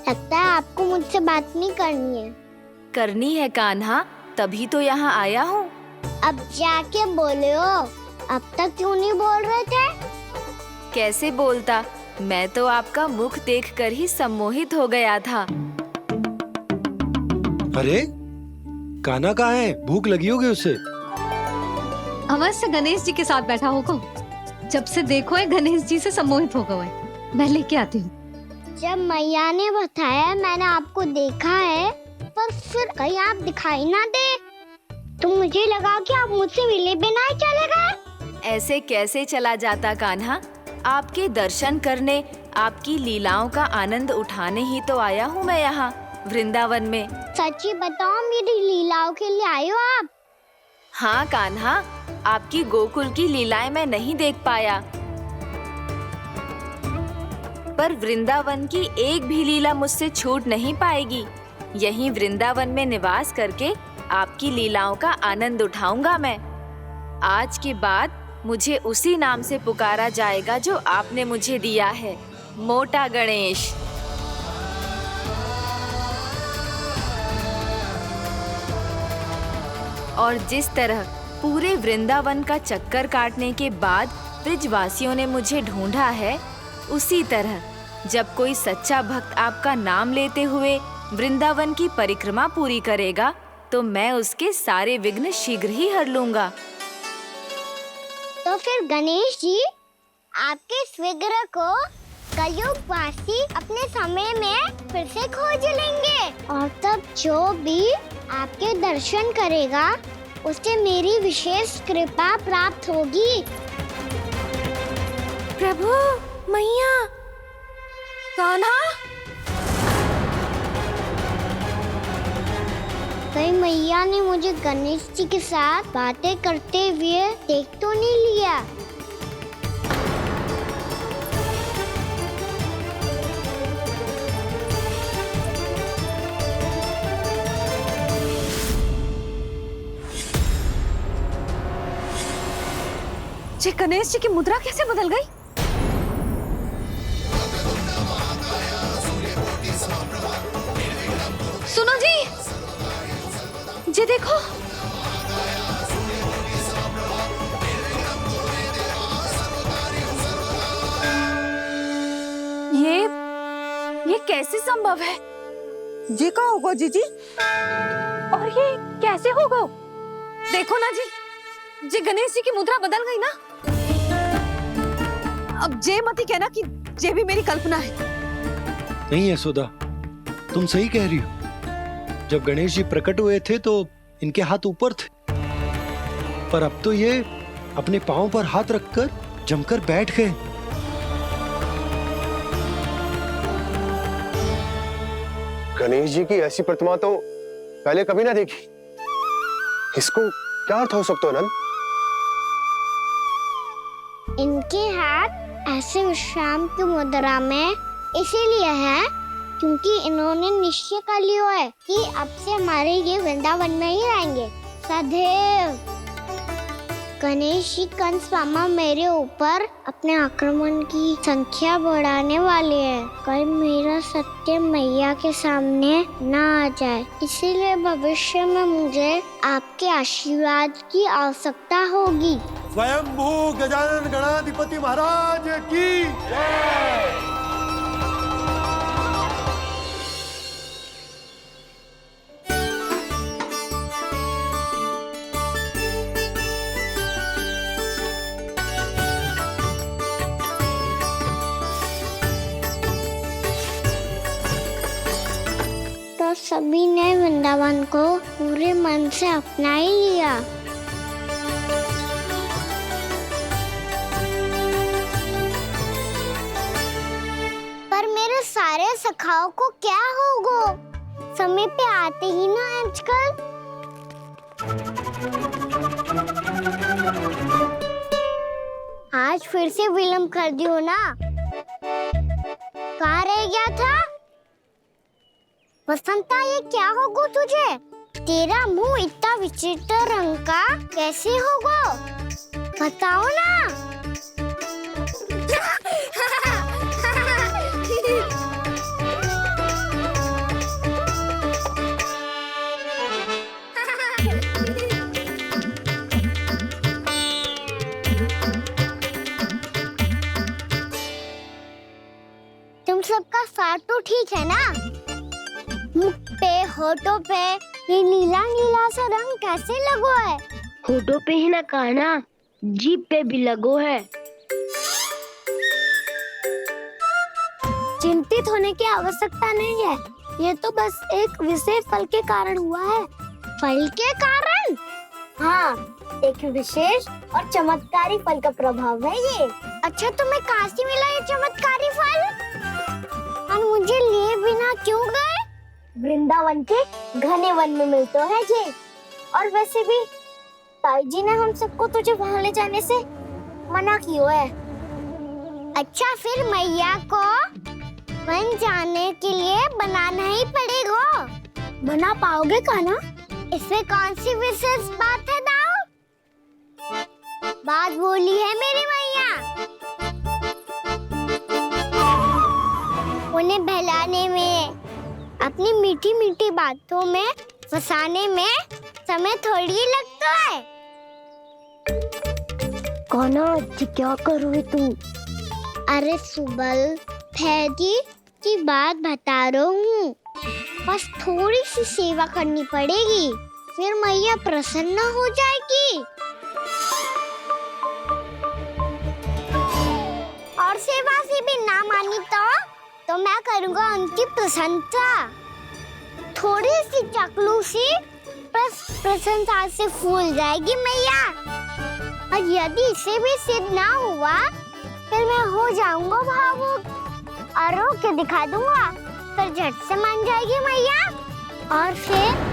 लगता है आपको मुझसे बात नहीं करनी है। करनी है कान्हा, तभी तो यहाँ आया हूँ। अब जाके बोलो। अब तक क्यों नहीं बोल रहे थे? कैसे बोलता, मैं तो आपका मुख देखकर ही सम्मोहित हो गया था। अरे कान्हा कहाँ है? भूख लगी होगी उसे। अवश्य गणेश जी के साथ बैठा होगा। जब से देखो है गणेश जी से सम्मोहित हो गए। मैं लेके आती हूँ। जब मैया ने बताया मैंने आपको देखा है, पर फिर कहीं आप दिखाई ना दे, तो मुझे लगा कि आप मुझसे मिले बिना ही चले गए। ऐसे कैसे चला जाता कान्हा? आपके दर्शन करने, आपकी लीलाओं का आनंद उठाने ही तो आया हूँ मैं यहाँ वृंदावन में। सच्ची बताओ, मेरी लीलाओं के लिए आए हो आप? हाँ कान्हा, आपकी गोकुल की लीलाएं मैं नहीं देख पाया, पर वृंदावन की एक भी लीला मुझसे छूट नहीं पाएगी। यहीं वृंदावन में निवास करके आपकी लीलाओं का आनंद उठाऊंगा मैं। आज के बाद मुझे उसी नाम से पुकारा जाएगा जो आपने मुझे दिया है, मोटा गणेश। और जिस तरह पूरे वृंदावन का चक्कर काटने के बाद ब्रिजवासियों ने मुझे ढूंढा है, उसी तरह जब कोई सच्चा भक्त आपका नाम लेते हुए वृंदावन की परिक्रमा पूरी करेगा, तो मैं उसके सारे विघ्न शीघ्र ही हर लूंगा। तो फिर गणेश जी, आपके इस विग्रह को कलयुगवासी अपने समय में फिर से खोज लेंगे, और तब जो भी आपके दर्शन करेगा उसे मेरी विशेष कृपा प्राप्त होगी। प्रभु, मैया, कान्हा, कहीं मैया ने मुझे गणेश जी के साथ बातें करते हुए देख तो नहीं लिया? जी गणेश जी की मुद्रा कैसे बदल गई? सुनो जी, जी देखो। ये कैसे संभव है? जी का होगा जीजी? और ये कैसे होगा? देखो ना जी गणेश जी की मुद्रा बदल गई ना। अब जे मती कहना कि जे भी मेरी कल्पना है। नहीं यशोदा, तुम सही कह रही हो। जब गणेश जी प्रकट हुए थे तो इनके हाथ ऊपर थे, पर अब तो ये अपने पांव पर हाथ रखकर जमकर बैठ गए। गणेश जी की ऐसी प्रतिमा तो पहले कभी ना देखी। इसको क्या अर्थ हो सकता है नंद? इनके हाथ ऐसे विश्राम की मुद्रा में इसीलिए है क्योंकि इन्होंने निश्चय कर लिया है कि अब से हमारे ये वृंदावन में ही रहेंगे सदैव। गणेश जी कंस मामा मेरे ऊपर अपने आक्रमण की संख्या बढ़ाने वाले हैं। कल मेरा सत्य मैया के सामने ना आ जाए, इसीलिए भविष्य में मुझे आपके आशीर्वाद की आवश्यकता होगी। स्वयंभू गजानन गणाधिपति महाराज की जय। तो सभी ने वृंदावन को पूरे मन से अपना ही लिया। पर मेरे सारे सखाओं को क्या होगा? समय पे आते ही ना आजकल। आज फिर से विलंब कर दियो ना। कहाँ रह गया था? वसंता, ये क्या होगा तुझे? तेरा मुंह इतना विचित्र रंग का कैसे होगा? बताओ ना। तुम सबका साथ तो ठीक है ना? मुख पे, होठों पे ये नीला नीला सा रंग कैसे लगो है? होठों पे ही ना कहना, जीभ पे भी लगो है। चिंतित होने की आवश्यकता नहीं है। ये तो बस एक विशेष फल के कारण हुआ है। फल के कारण? हाँ, एक विशेष और चमत्कारी फल का प्रभाव है ये। अच्छा, तुम्हें कहाँ से मिला ये चमत्कारी फल? और मुझे लिए बिना क्यों गए? वृंदावन के घने वन में मिलता है ये। और वैसे भी ताई जी ने हम सबको तुझे वहाँ ले जाने से मना किया है। अच्छा, फिर मैया को वन जाने के लिए बनाना ही पड़ेगा। बना पाओगे का ना? इसमें कौन सी विशेष बात है दाऊ? बात बोली है मेरी मैया। उन्हें बहलाने में, अपनी मीठी मीठी बातों में फंसाने में समय थोड़ी लगता है। कहना क्या करोगे तुम? अरे सुबल, फैदी की बात बता रहा हूँ। बस थोड़ी सी सेवा करनी पड़ेगी, फिर मैया प्रसन्न हो जाएगी। और सेवा से भी ना मानी तो मैं करूँगा उनकी प्रशंसा। थोड़ी सी चकलूसी प्रशंसा से फूल जाएगी मैया। और यदि इसे भी सिद्ध ना हुआ, फिर मैं हो जाऊंगा भावुक और रो के दिखा दूंगा। फिर झट से मान जाएगी मैया। और फिर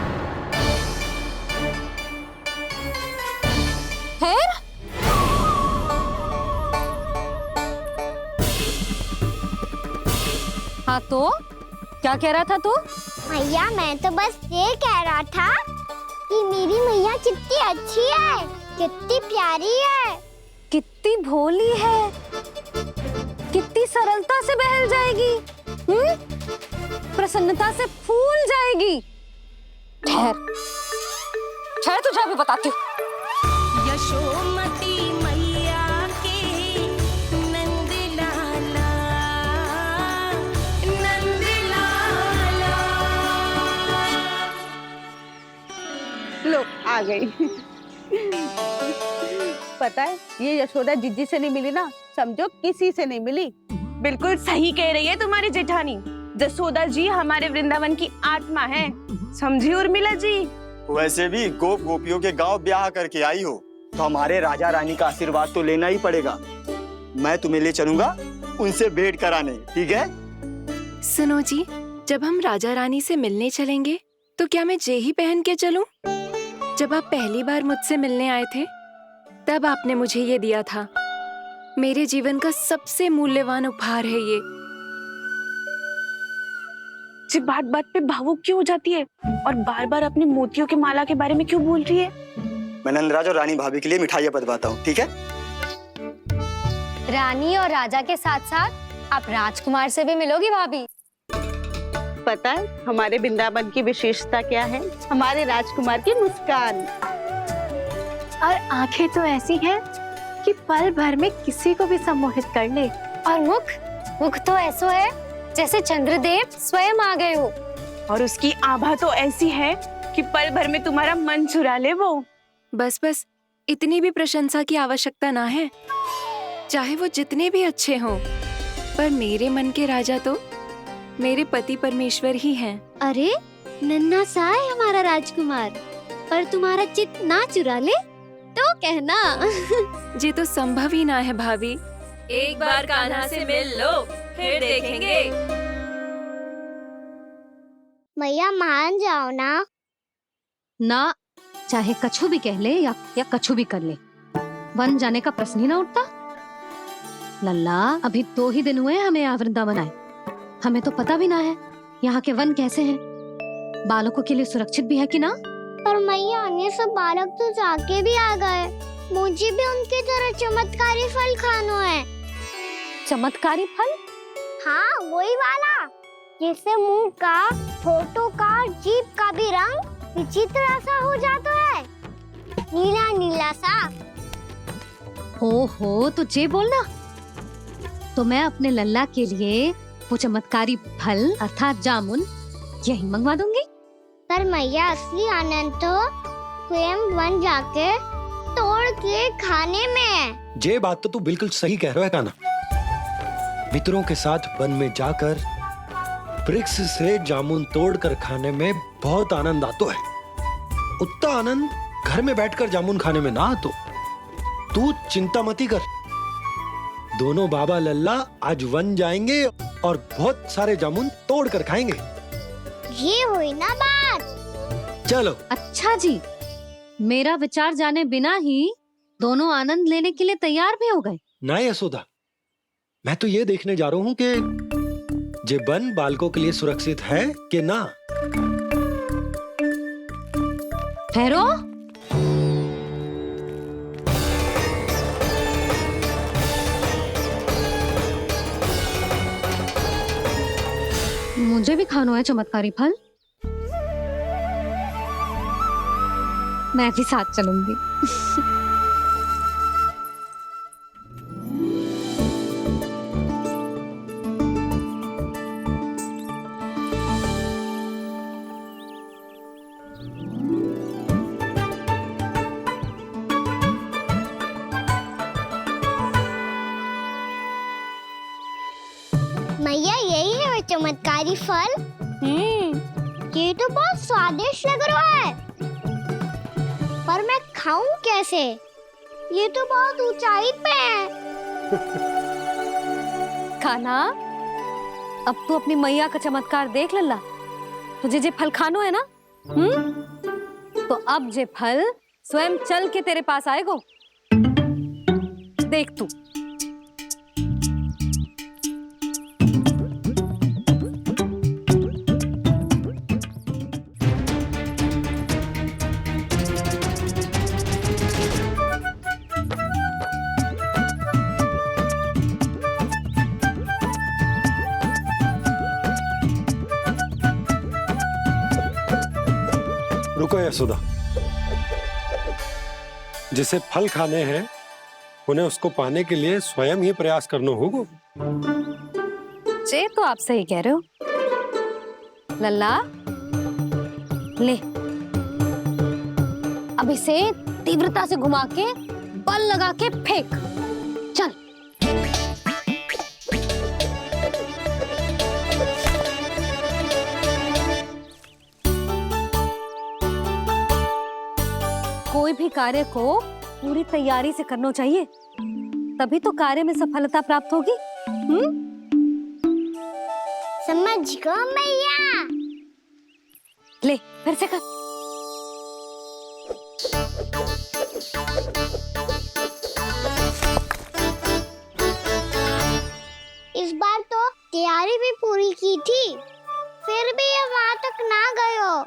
हाँ तो क्या कह रहा था तू? मैया, मैं तो बस ये कह रहा था कि मेरी मैया कितनी अच्छी है, कितनी प्यारी है। कितनी भोली है, कितनी सरलता से बहल जाएगी, प्रसन्नता से फूल जाएगी। ठहर ठहर, तुझे अभी बताती हूँ। यशोमती मैया के नंद लाला, नंद लाला। लो आ गई। पता है ये यशोदा जिज्जी से नहीं मिली ना, समझो किसी से नहीं मिली। बिल्कुल सही कह रही है तुम्हारी जेठानी। जसोदा जी हमारे वृंदावन की आत्मा है, समझी उर्मिला जी। वैसे भी गोप गोपियों के गांव ब्याह करके आई हो तो हमारे राजा रानी का आशीर्वाद तो लेना ही पड़ेगा। मैं तुम्हें ले चलूंगा उनसे भेंट कराने, ठीक है? सुनो जी, जब हम राजा रानी से मिलने चलेंगे तो क्या मैं जे ही पहन के चलूं? जब आप पहली बार मुझसे मिलने आए थे तब आपने मुझे ये दिया था। मेरे जीवन का सबसे मूल्यवान उपहार है ये। जी बात बात पे भावुक क्यों हो जाती है और बार बार अपनी मोतियों के माला के बारे में क्यों बोल रही है? मैं नंदराज और रानी भाभी के लिए मिठाइयाँ बंटवाता हूँ, ठीक है? रानी और राजा के साथ साथ आप राजकुमार से भी मिलोगी भाभी। पता है हमारे वृंदावन की विशेषता क्या है? हमारे राजकुमार की मुस्कान। और आंखें तो ऐसी हैं कि पल भर में किसी को भी सम्मोहित कर ले। और मुख तो ऐसा है जैसे चंद्रदेव स्वयं आ गए हो। और उसकी आभा तो ऐसी है कि पल भर में तुम्हारा मन चुरा ले वो। बस बस, इतनी भी प्रशंसा की आवश्यकता ना है। चाहे वो जितने भी अच्छे हों, पर मेरे मन के राजा तो मेरे पति परमेश्वर ही हैं। अरे नन्हा सा है हमारा राजकुमार, पर तुम्हारा चित्त ना चुरा ले तो कहना। ये तो संभव ही ना है भाभी। एक बार कान्हा से मिल लो, फिर देखेंगे। मैया मान जाओ ना। ना, चाहे कछु भी कह ले या कछु भी कर ले, वन जाने का प्रश्न ही ना उठता। लल्ला, अभी 2 ही दिन हुए हमें यहाँ वृंदावन आए, हमें तो पता भी ना है यहाँ के वन कैसे हैं, बालकों के लिए सुरक्षित भी है कि ना। पर मैया अन्य सब बालक तो जाके भी आ गए, मुझे भी उनकी तरह चमत्कारी फल खाना है। चमत्कारी फल? हाँ वही वाला, जैसे मुंह का, होठों का, जीभ का भी रंग विचित्र सा हो जाता है, नीला नीला सा। हो तो जे बोलना, तो मैं अपने लल्ला के लिए वो चमत्कारी फल अर्थात जामुन यही मंगवा दूंगी। पर मैया असली आनंद तो स्वयं वन जाके तोड़ के खाने में है। ये बात तो तू बिल्कुल सही कह रहा है कान्हा। मित्रों के साथ वन में जाकर वृक्ष से जामुन तोड़कर खाने में बहुत आनंद आता है। उतना आनंद घर में बैठकर जामुन खाने में ना आतो। तू चिंता मती कर, दोनों बाबा लल्ला आज वन जाएंगे और बहुत सारे जामुन तोड़कर खाएंगे। ये हुई ना बात। चलो। अच्छा जी, मेरा विचार जाने बिना ही दोनों आनंद लेने के लिए तैयार भी हो गए। ना यशोदा, मैं तो ये देखने जा रहा हूँ कि ये वन बालकों के लिए सुरक्षित है कि ना। ठहरो, मुझे भी खाना है चमत्कारी फल, मैं भी साथ चलूंगी। मैया यही है वो चमत्कारी फल। ये तो बहुत स्वादिष्ट लग रहा है, पर मैं खाऊं कैसे? ये तो बहुत ऊंचाई पे है। खाना, अब तू अपनी मैया का चमत्कार देख लल्ला। तुझे जे फल खानो है ना, तो अब जे फल स्वयं चल के तेरे पास आएगो। देख तू। रुको यशोदा, जिसे फल खाने हैं उन्हें उसको पाने के लिए स्वयं ही प्रयास करना होगा। जे तो आप सही कह रहे हो। लल्ला ले, अब इसे तीव्रता से घुमा के बल लगा के फेंक। चल। कोई भी कार्य को पूरी तैयारी से करना चाहिए, तभी तो कार्य में सफलता प्राप्त होगी। समझ गो मैया। ले फिर से कर। इस बार तो तैयारी भी पूरी की थी, फिर भी ये वहां तक ना गए हो।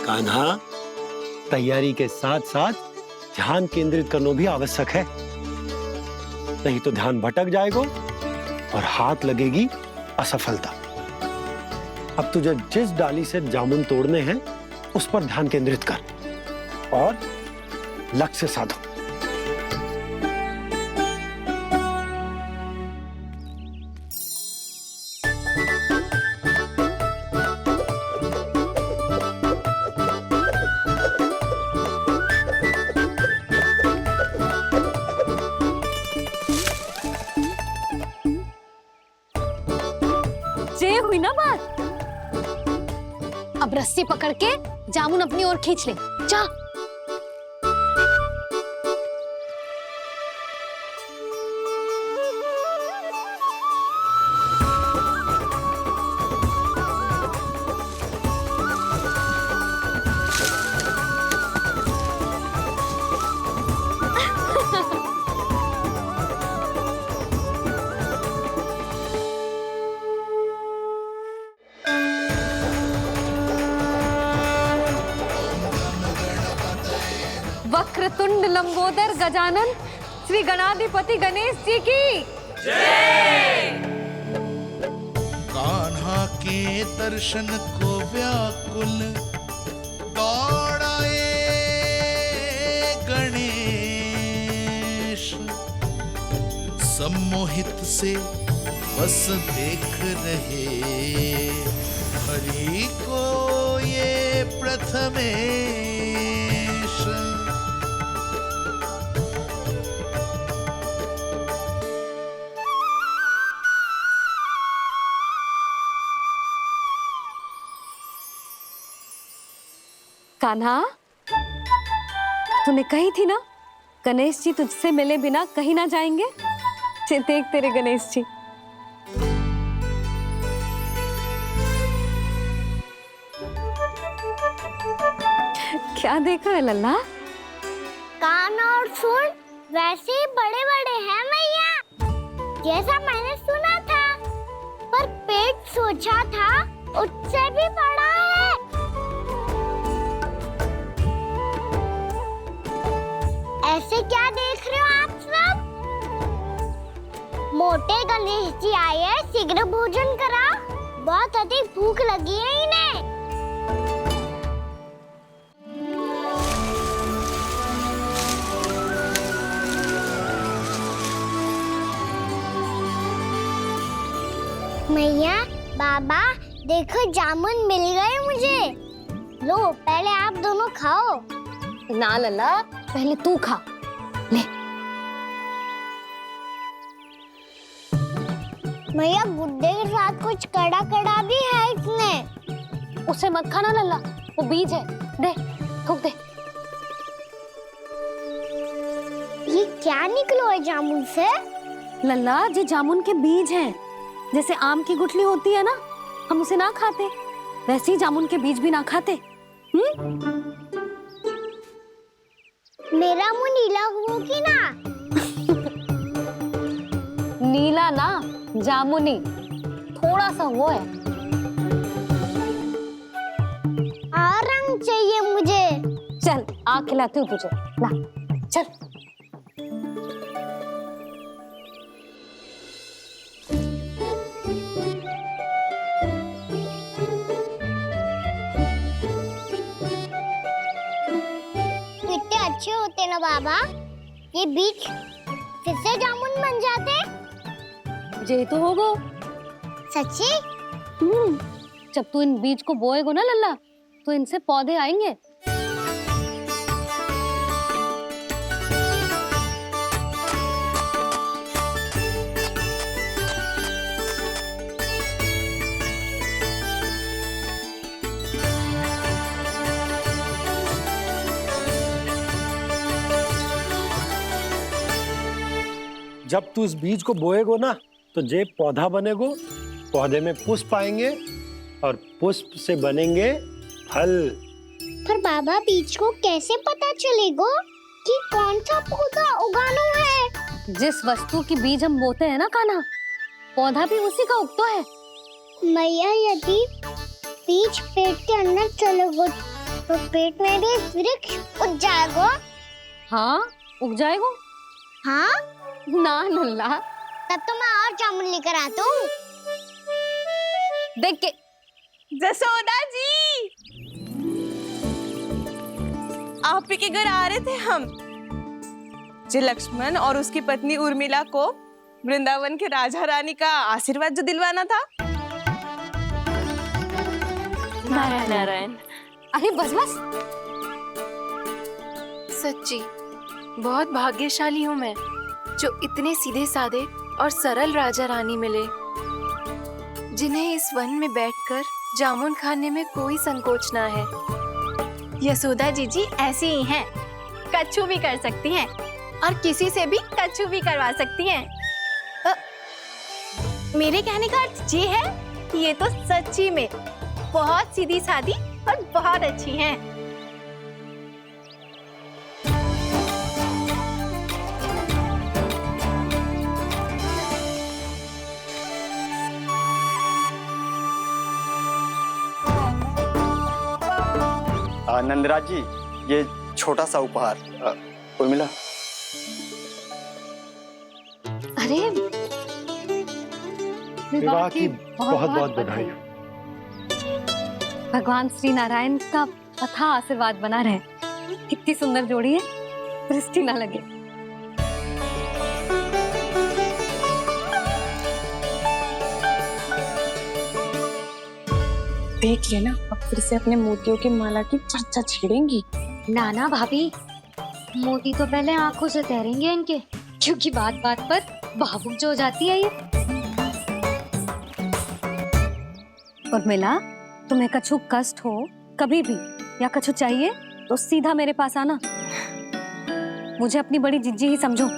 कान्हा, तैयारी के साथ साथ ध्यान केंद्रित करना भी आवश्यक है, नहीं तो ध्यान भटक जाएगा और हाथ लगेगी असफलता। अब तुझे जिस डाली से जामुन तोड़ने हैं उस पर ध्यान केंद्रित कर और लक्ष्य साधो। ये हुई ना बात। अब रस्सी पकड़ के जामुन अपनी ओर खींच ले। जा। वक्रतुंड लंबोदर गजानन श्री गणाधिपति गणेश जी की जय। कान्हा के दर्शन को व्याकुल दौड़ाए गणेश, सम्मोहित से बस देख रहे हरि को ये प्रथमेश। कान्हा, तूने कही थी ना गणेश जी तुझसे मिले बिना कहीं ना जाएंगे। देख तेरे गणेश जी। क्या देख रहा है लल्ला? कान और सुन वैसे ही बड़े बड़े हैं मैया, जैसा मैंने सुना था, पर पेट सोचा था उससे भी बड़ा है। ऐसे क्या देख रहे हो आप सब? मोटे गणेश जी आए हैं, शीघ्र भोजन करा, बहुत अधिक भूख लगी है इन्हें। मैया, बाबा, देखो जामुन मिल गए मुझे। लो पहले आप दोनों खाओ। ना लल्ला, पहले तू खा ले। मैया, गुड्डे के साथ कुछ कड़ा कड़ा भी है इसमें। उसे मत खाना लल्ला, वो बीज है। दे, थूक दे। ये क्या निकलो है जामुन से? लल्ला, ये जामुन के बीज हैं। जैसे आम की गुठली होती है ना, हम उसे ना खाते, वैसे ही जामुन के बीज भी ना खाते। मेरा मुंह नीला हुआ कि ना? नीला ना, जामुनी, थोड़ा सा वो है। और रंग चाहिए मुझे। चल, आ खिलाती हूँ तुझे। ला, चल। होते ना बाबा, ये बीज फिर से जामुन बन जाते। ये तो होगो। सच्ची? जब तू इन बीज को बोएगो ना लल्ला, तो इनसे पौधे आएंगे। जब तू इस बीज को बोएगो ना, तो जे पौधा बनेगो, पौधे में पुष्प आएंगे और पुष्प से बनेंगे फल। पर बाबा बीज को कैसे पता चलेगा कि कौन सा पौधा उगाना है? जिस वस्तु की बीज हम बोते हैं ना कान्हा, पौधा भी उसी का उगता है। मैया यदि बीज पेट के अंदर चलेगा तो पेट में भी वृक्ष उग जाएगा। हाँ, उग जाएगा। हाँ ना लल्ला, तब तो मैं और जामुन लेकर आता हूँ। देख के जसोदा जी, आप ही के घर आ रहे थे हम। जी लक्ष्मण और उसकी पत्नी उर्मिला को वृंदावन के राजा रानी का आशीर्वाद जो दिलवाना था। नारायण नारायण। अरे बस बस। सच्ची बहुत भाग्यशाली हूँ मैं, जो इतने सीधे साधे और सरल राजा रानी मिले, जिन्हें इस वन में बैठकर जामुन खाने में कोई संकोच ना है। यशोदा जीजी ऐसी ही हैं, कच्छू भी कर सकती हैं और किसी से भी कच्छू भी करवा सकती हैं। मेरे कहने का अर्थ ये है कि ये तो सच्ची में बहुत सीधी सादी और बहुत अच्छी हैं। नंदराज जी, ये छोटा सा उपहार। उर्मिला। अरे विवाह की बहुत बहुत बधाई। भगवान श्री नारायण का अथाह आशीर्वाद बना रहे। कितनी सुंदर जोड़ी है, दृष्टि ना लगे। देख लेना, अब फिर से अपने मोतियों की माला की चर्चा छेड़ेंगी। नाना भाभी, मोती तो पहले आंखों से तैरेंगे इनके, क्योंकि बात बात पर भावुक जो हो जाती है ये। उर्मिला, तुम्हें कछु कष्ट हो कभी भी या कछु चाहिए तो सीधा मेरे पास आना। मुझे अपनी बड़ी जिज्जी ही समझो।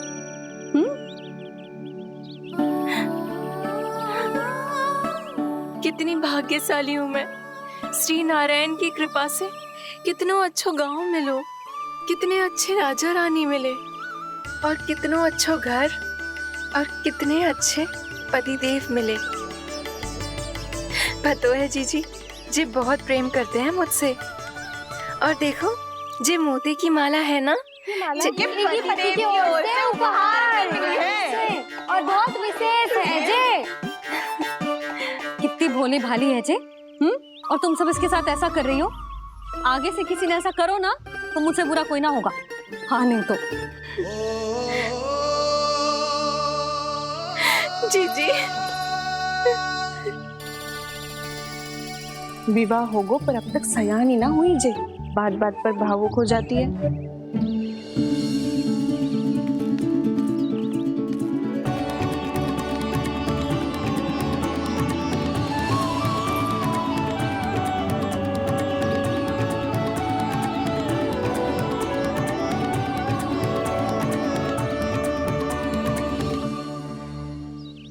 कितनी भाग्यशाली हूँ मैं, श्री नारायण की कृपा से कितनों अच्छो गांव मिलो, कितने अच्छे राजा रानी मिले और कितनों अच्छो घर और कितने अच्छे पतिदेव मिले। पतो है जीजी, जी बहुत प्रेम करते हैं मुझसे। और देखो, जे मोती की माला है ना, ये पति की ओर से उपहार है और बहुत विशेष है जे। कितनी भोली भाली है जे। और तुम सब इसके साथ ऐसा कर रही हो। आगे से किसी ने ऐसा करो ना तो मुझसे बुरा कोई ना होगा। हाँ नहीं तो। जीजी, विवाह होगो पर अब तक सयान ही ना हुई जे, बात बात पर भावुक हो जाती है।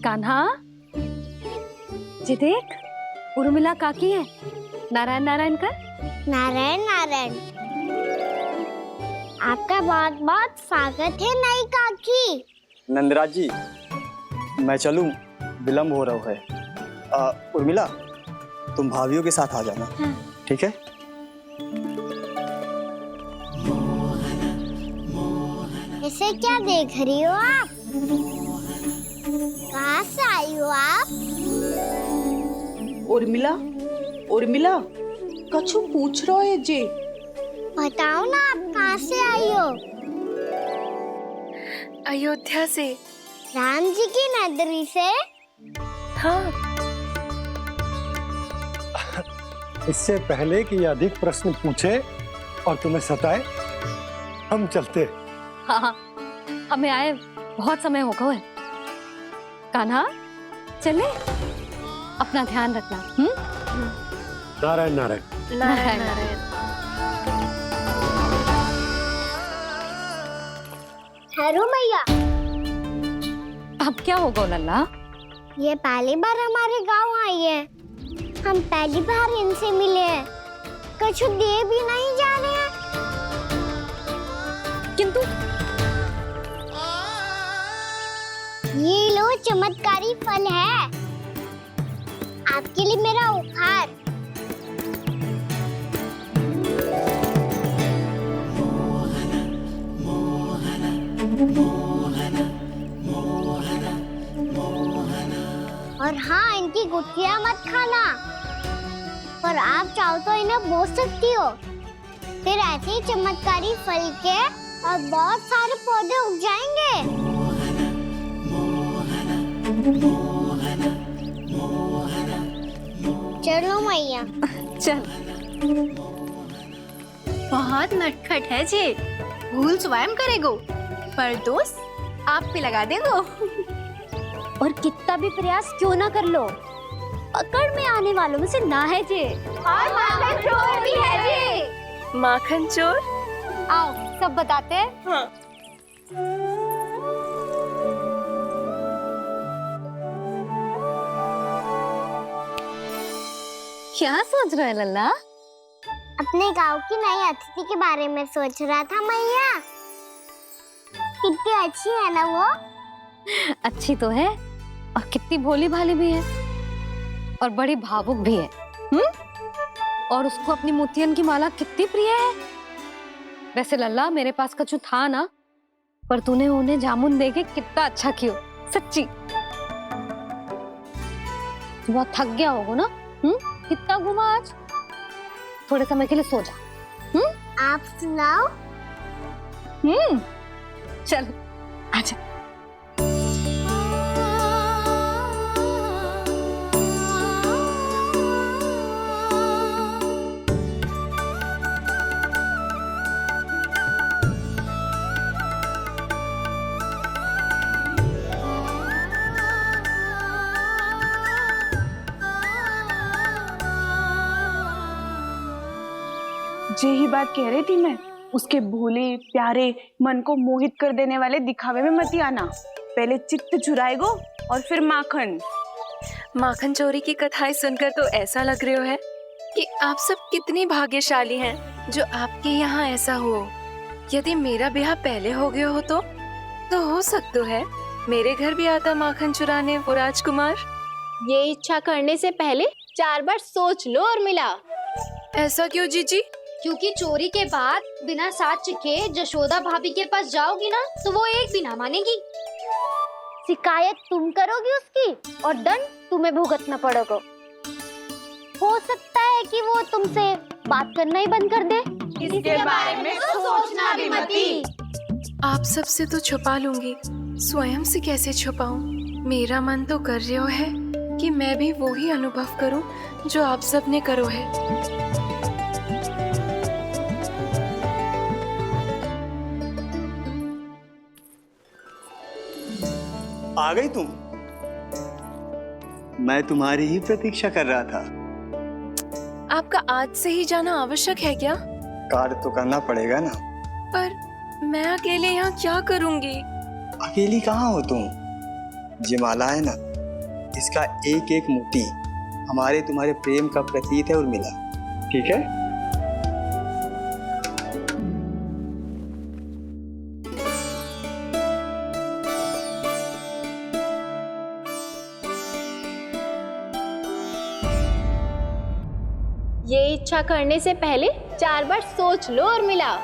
कान्हा, जी देख, उर्मिला काकी है। नारायण नारायण कर। नारायण नारायण। आपका बहुत बहुत स्वागत है नई काकी। नंदराज जी, मैं चलूं, विलम्ब हो रहा है। उर्मिला, तुम भाभियों के साथ आ जाना। ठीक है? इसे क्या देख रही हो आप? कहाँ से आई हो आप? उर्मिला, उर्मिला, कछु पूछ रहा है जे। बताओ ना, आप कहाँ से आई हो? अयोध्या से। राम जी की नगरी से? हाँ। इससे पहले कि ये अधिक प्रश्न पूछे और तुम्हें सताए, हम चलते। हाँ हाँ, हमें आए बहुत समय हो गया है। कान्हा चले, अपना ध्यान रखना। नारायण नारायण। नारायण नारायण। ठहरो मैया। अब क्या होगा लल्ला? ये पहली बार हमारे गांव आई है, हम पहली बार इनसे मिले हैं, कछु दे भी नहीं जा रहे हैं। किंतु ये लो चमत्कारी फल है, आपके लिए मेरा उपहार। और हाँ, इनकी गुठलियां मत खाना, पर आप चाहो तो इन्हें बोल सकती हो, फिर ऐसे ही चमत्कारी फल के और बहुत सारे पौधे उग जाएंगे। चलो मैया। चल। बहुत नटखट है जे, भूल स्वयं करेगो, पर दोस्त आप पे लगा देगो। और कितना भी प्रयास क्यों ना कर लो, पकड़ में आने वालों में से ना है जे। और माखन चोर भी है जे। माखन चोर? आओ सब बताते हैं। हाँ। क्या सोच रहा है लल्ला? अपने गांव की नई अतिथि के बारे में सोच रहा था मैया। कितनी अच्छी है ना वो? अच्छी तो है, और कितनी भोली भाली भी है, और बड़ी भावुक भी है। और उसको अपनी मोतियन की माला कितनी प्रिय है। वैसे लल्ला, मेरे पास कछु था ना, पर तूने उन्हें जामुन देके कितना अच्छा किया, सच्ची। तू बहुत थक गया होगा ना? कितना घुमा आज? थोड़े समय के लिए सो जा। आप सुनाओ। चल आजा। यही बात कह रही थी मैं, उसके भोले प्यारे मन को मोहित कर देने वाले दिखावे में मत आना। पहले चित्त चुराएगो और फिर माखन। माखन चोरी की कथाएं सुनकर तो ऐसा लग रहा है कि आप सब कितनी भाग्यशाली हैं जो आपके यहाँ ऐसा हो। यदि मेरा ब्याह पहले हो गया हो तो हो सकता है मेरे घर भी आता माखन चुराने वो राजकुमार। ये इच्छा करने से पहले 4 बार सोच लो और मिला। ऐसा क्यों जीजी? क्योंकि चोरी के बाद बिना साथ चिखे जशोदा भाभी के पास जाओगी ना, तो वो एक भी ना मानेगी। शिकायत तुम करोगी उसकी, और दंड तुम्हें भुगतना पड़ेगा। हो सकता है कि वो तुमसे बात करना ही बंद कर दे। इसके बारे में तो सोचना भी मती। आप सबसे तो छुपा लूंगी, स्वयं से कैसे छुपाऊं? मेरा मन तो कर रहा है कि मैं भी वो ही अनुभव करूं जो आप सब ने करो है। आ गई तुम? मैं तुम्हारी ही प्रतीक्षा कर रहा था। आपका आज से ही जाना आवश्यक है क्या? कार्य तो करना पड़ेगा ना। पर मैं अकेले यहाँ क्या करूँगी? अकेली कहाँ हो तुम? ये माला है ना, इसका एक एक मोती हमारे तुम्हारे प्रेम का प्रतीक है उर्मिला, ठीक है? ये इच्छा करने से पहले 4 बार सोच लो और मिला।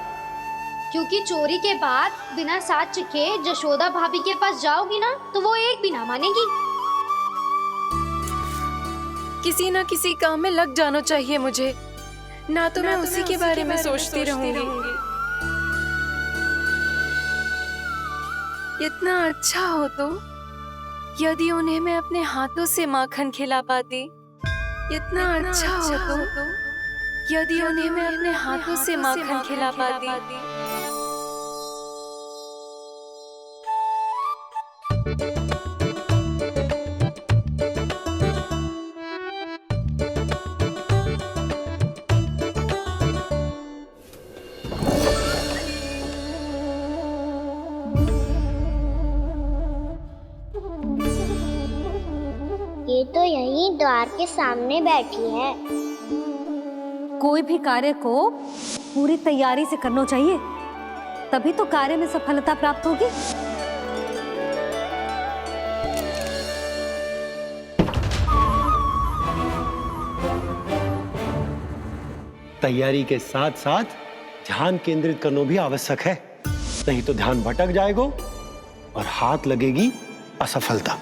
क्योंकि चोरी के बाद बिना साथ चिखे जशोदा भाभी के पास जाओगी ना, तो वो एक भी ना मानेगी। किसी ना किसी काम में लग जाना चाहिए मुझे, ना तो मैं उसी के बारे में सोचती रहूंगी। कितना अच्छा हो तो यदि उन्हें मैं अपने हाथों से माखन खिला पाती। कितना अच्छा हो तो यदि उन्हें मैं अपने हाथों से माखन खिला पाती। ये तो यहीं द्वार के सामने बैठी है। कोई भी कार्य को पूरी तैयारी से करना चाहिए, तभी तो कार्य में सफलता प्राप्त होगी। तैयारी के साथ साथ ध्यान केंद्रित करना भी आवश्यक है, नहीं तो ध्यान भटक जाएगा और हाथ लगेगी असफलता।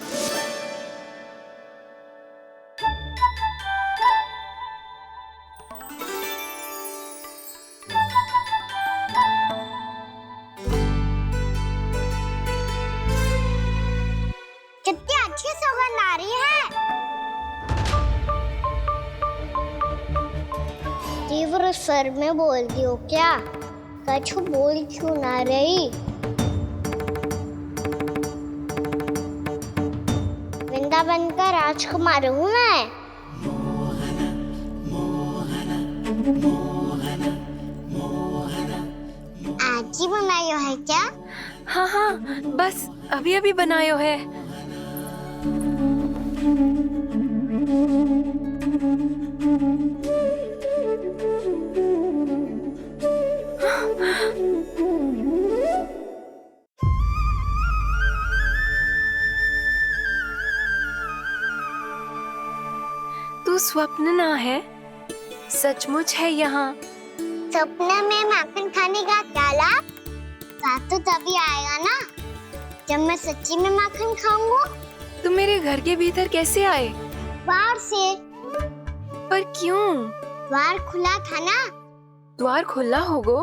कितनी अच्छी सुगंध आ रही है। तीव्र स्वर में बोलती हो क्या? कछु बोल क्यों ना रही? वृंदावन का राजकुमार हूँ मैं। आज ही बनायो है क्या? हाँ हाँ, बस अभी अभी बनायो है। तू स्वप्न ना है, सचमुच है यहाँ। सपने में माखन खाने का क्या लाभ? स्वाद तो तभी आएगा ना जब मैं सच्ची में माखन खाऊंगा। तुम मेरे घर के भीतर कैसे आए? बाहर से। पर क्यों? द्वार खुला था ना। द्वार खुला होगा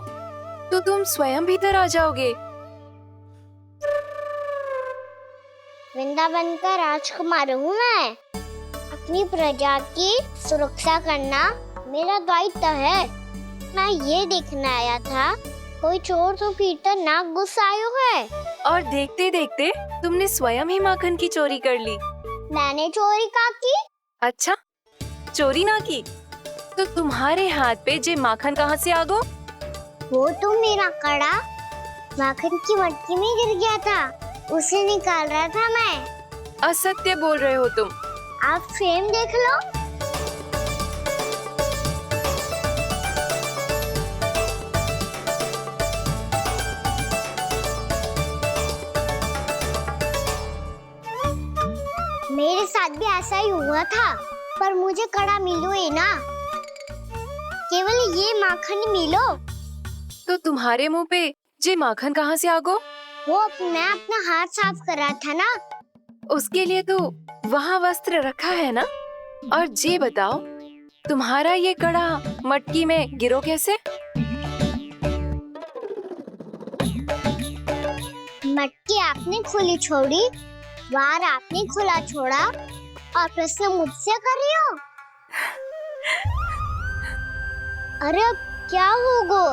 तो तुम स्वयं भीतर आ जाओगे। वृंदावन का राजकुमार हूँ मैं। अपनी प्रजा की सुरक्षा करना मेरा दायित्व है। मैं ये देखने आया था कोई चोर तो कीर्तन ना घुस आयो है। और देखते देखते तुमने स्वयं ही माखन की चोरी कर ली। मैंने चोरी का की? अच्छा, चोरी ना की तो तुम्हारे हाथ पे जे माखन कहाँ से आ गो? वो तो मेरा कड़ा माखन की मटकी में गिर गया था, उसे निकाल रहा था मैं। असत्य बोल रहे हो तुम। आप स्वयं देख लो। मेरे साथ भी ऐसा ही हुआ था, पर मुझे कड़ा मिलो ही ना, केवल ये माखन मिलो। तो तुम्हारे मुंह पे जे माखन कहाँ से आ गो? वो मैं अपना हाथ साफ कर रहा था ना। उसके लिए तो वहाँ वस्त्र रखा है ना। और जे बताओ, तुम्हारा ये कड़ा मटकी में गिरो कैसे? मटकी आपने खुली छोड़ी, द्वार आपने खुला छोड़ा, और प्रश्न मुझसे कर रही हो? अरे अब क्या होगा?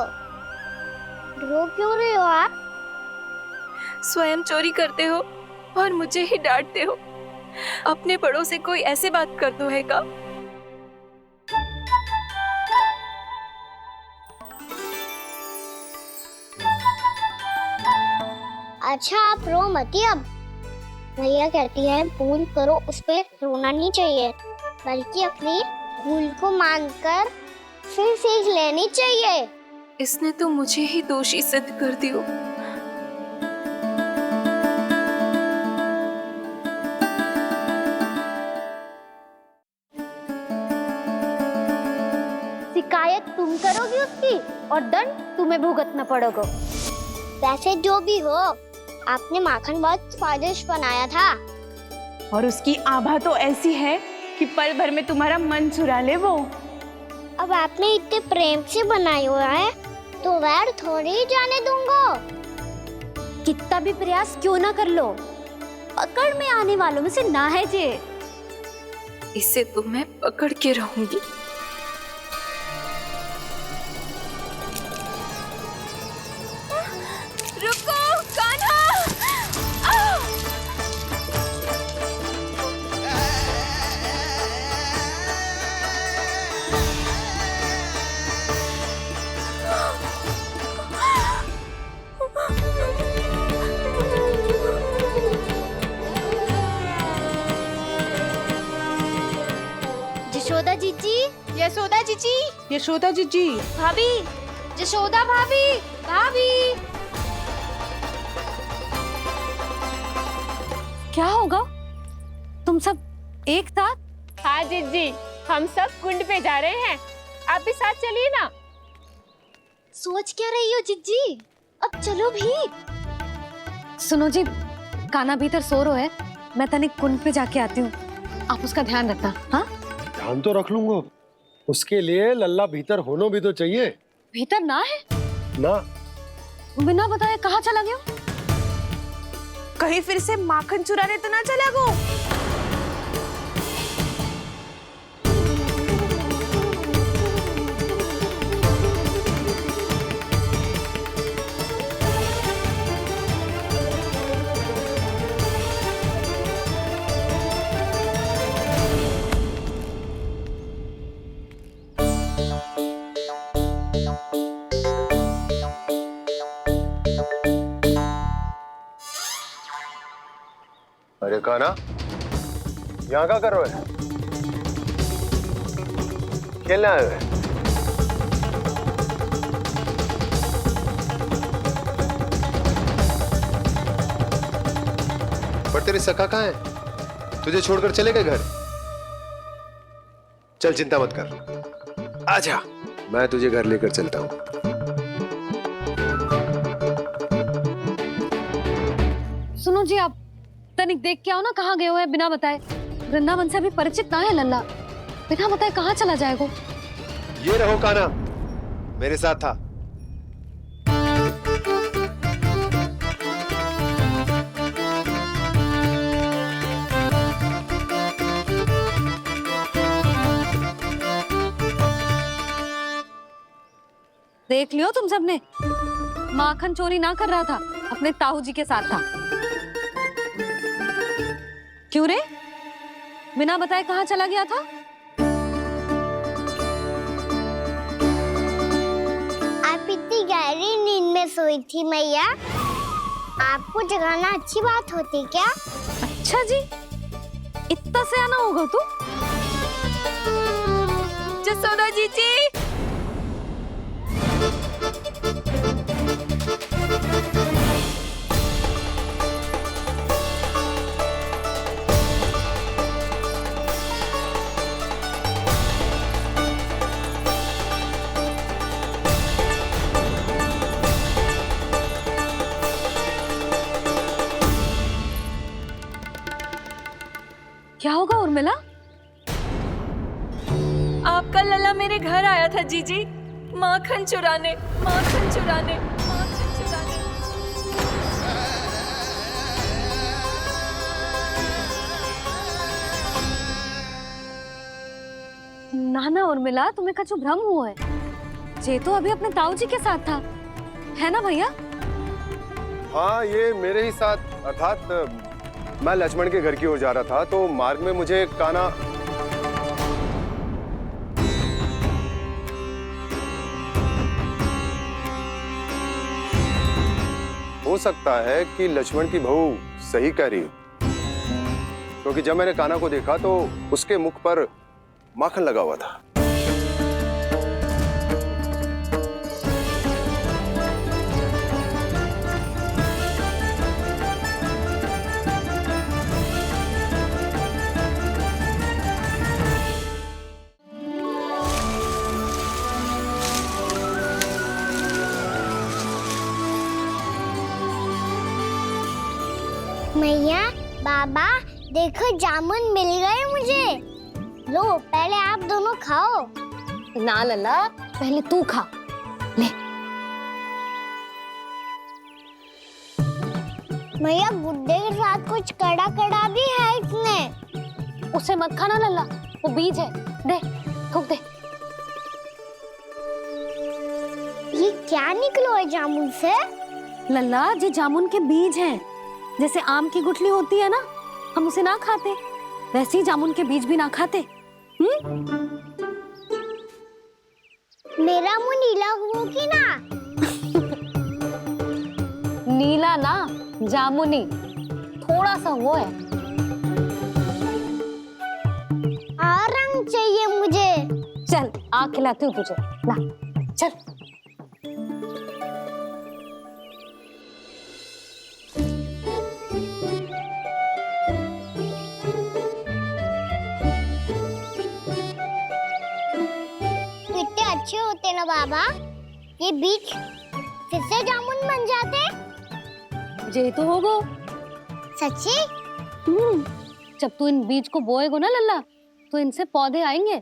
रो क्यों रहे हो आप? स्वयं चोरी करते हो और मुझे ही डांटते हो। अपने बड़ों से कोई ऐसे बात कर दो है का? अच्छा आप रो मती अब। भैया कहती है भूल करो, उस पे रोना नहीं चाहिए, बल्कि अपनी भूल को मानकर फिर सीख लेनी चाहिए। इसने तो मुझे ही दोषी सिद्ध कर दियो। शिकायत तुम करोगी उसकी और दंड तुम्हें भुगतना पड़ेगा। वैसे जो भी हो, आपने माखन बहुत स्वादिष्ट बनाया था। और उसकी आभा तो ऐसी है कि पल भर में तुम्हारा मन चुरा ले वो। अब आपने इतने प्रेम से बनाया हुआ है तो वैर थोड़ी ही जाने दूंगा। कितना भी प्रयास क्यों ना कर लो, पकड़ में आने वालों में से ना है जे। इसे तो मैं पकड़ के रहूंगी। रुको कान्हा! यशोदा जीजी, यशोदा जीजी, यशोदा जीजी, भाभी, यशोदा भाभी, भाभी। क्या होगा? तुम सब एक साथ? हाँ जीजी, हम सब कुंड पे जा रहे हैं, आप भी साथ चलिए ना। सोच क्या रही हो जीजी? अब चलो भी। सुनो जी, कान्हा भीतर सो रो है, मैं तनिक कुंड पे जाके आती हूँ, आप उसका ध्यान रखना। हाँ, ध्यान तो रख लूंगा, उसके लिए लल्ला भीतर होना भी तो चाहिए। भीतर ना है? ना। बिना बताए कहाँ चला गया? कहीं फिर से माखन चुराने तो ना चला गो। अरे कान्हा, यहाँ क्या कर रहे हो? खेलने आए हुए? पर तेरी सखा कहाँ है? तुझे छोड़कर चले गए घर? चल चिंता मत कर, आजा, मैं तुझे घर लेकर चलता हूँ। सुनो जी, आप तनिक देख के आओ ना कहाँ गए हुए हैं बिना बताए। वृंदावन से अभी परिचित ना है लल्ला, बिना बताए कहाँ चला जाएगा? ये रहो कान्हा, मेरे साथ था। देख लियो तुम सबने, माखन चोरी ना कर रहा था, अपने ताऊ जी के साथ था। क्यों रे, बिना बताए कहाँ चला गया था? आप इतनी गहरी नींद में सोई थी मैया, आपको जगाना अच्छी बात होती क्या? अच्छा जी, इतना सयाना होगा तू? जसोदा जीजी, क्या होगा उर्मिला? आपका लल्ला मेरे घर आया था जीजी, माखन चुराने, माखन चुराने, माखन चुराने। ना ना उर्मिला, तुम्हें कछु भ्रम हुआ है, जे तो अभी अपने ताऊ जी के साथ था, है ना भैया? हाँ, ये मेरे ही साथ, अर्थात मैं लक्ष्मण के घर की ओर जा रहा था, तो मार्ग में मुझे कान्हा हो सकता है कि लक्ष्मण की बहू सही कह रही हो, क्योंकि जब मैंने कान्हा को देखा तो उसके मुख पर माखन लगा हुआ था। मैया, बाबा, देखो जामुन मिल गए मुझे। लो, पहले आप दोनों खाओ। ना लल्ला, पहले तू खा, ले। मैया गुड्डे के साथ कुछ कड़ा कड़ा भी है इसमें। उसे मत खाना लल्ला, वो बीज है। दे, थूक दे। ये क्या निकलो है जामुन से? लल्ला, ये जामुन के बीज हैं। जैसे आम की गुठली होती है ना, हम उसे ना खाते, वैसे ही जामुन के बीज भी ना खाते। मेरा मुंह नीला हो कि ना? नीला ना, जामुनी, थोड़ा सा वो है। और रंग चाहिए मुझे। चल, आ खिलाती हूँ तुझे, ला, चल। कितने अच्छे होते ना बाबा, ये बीज फिर से जामुन बन जाते। जे तो होगो। सच्ची? जब तू इन बीज को बोएगो ना लल्ला, तो इनसे पौधे आएंगे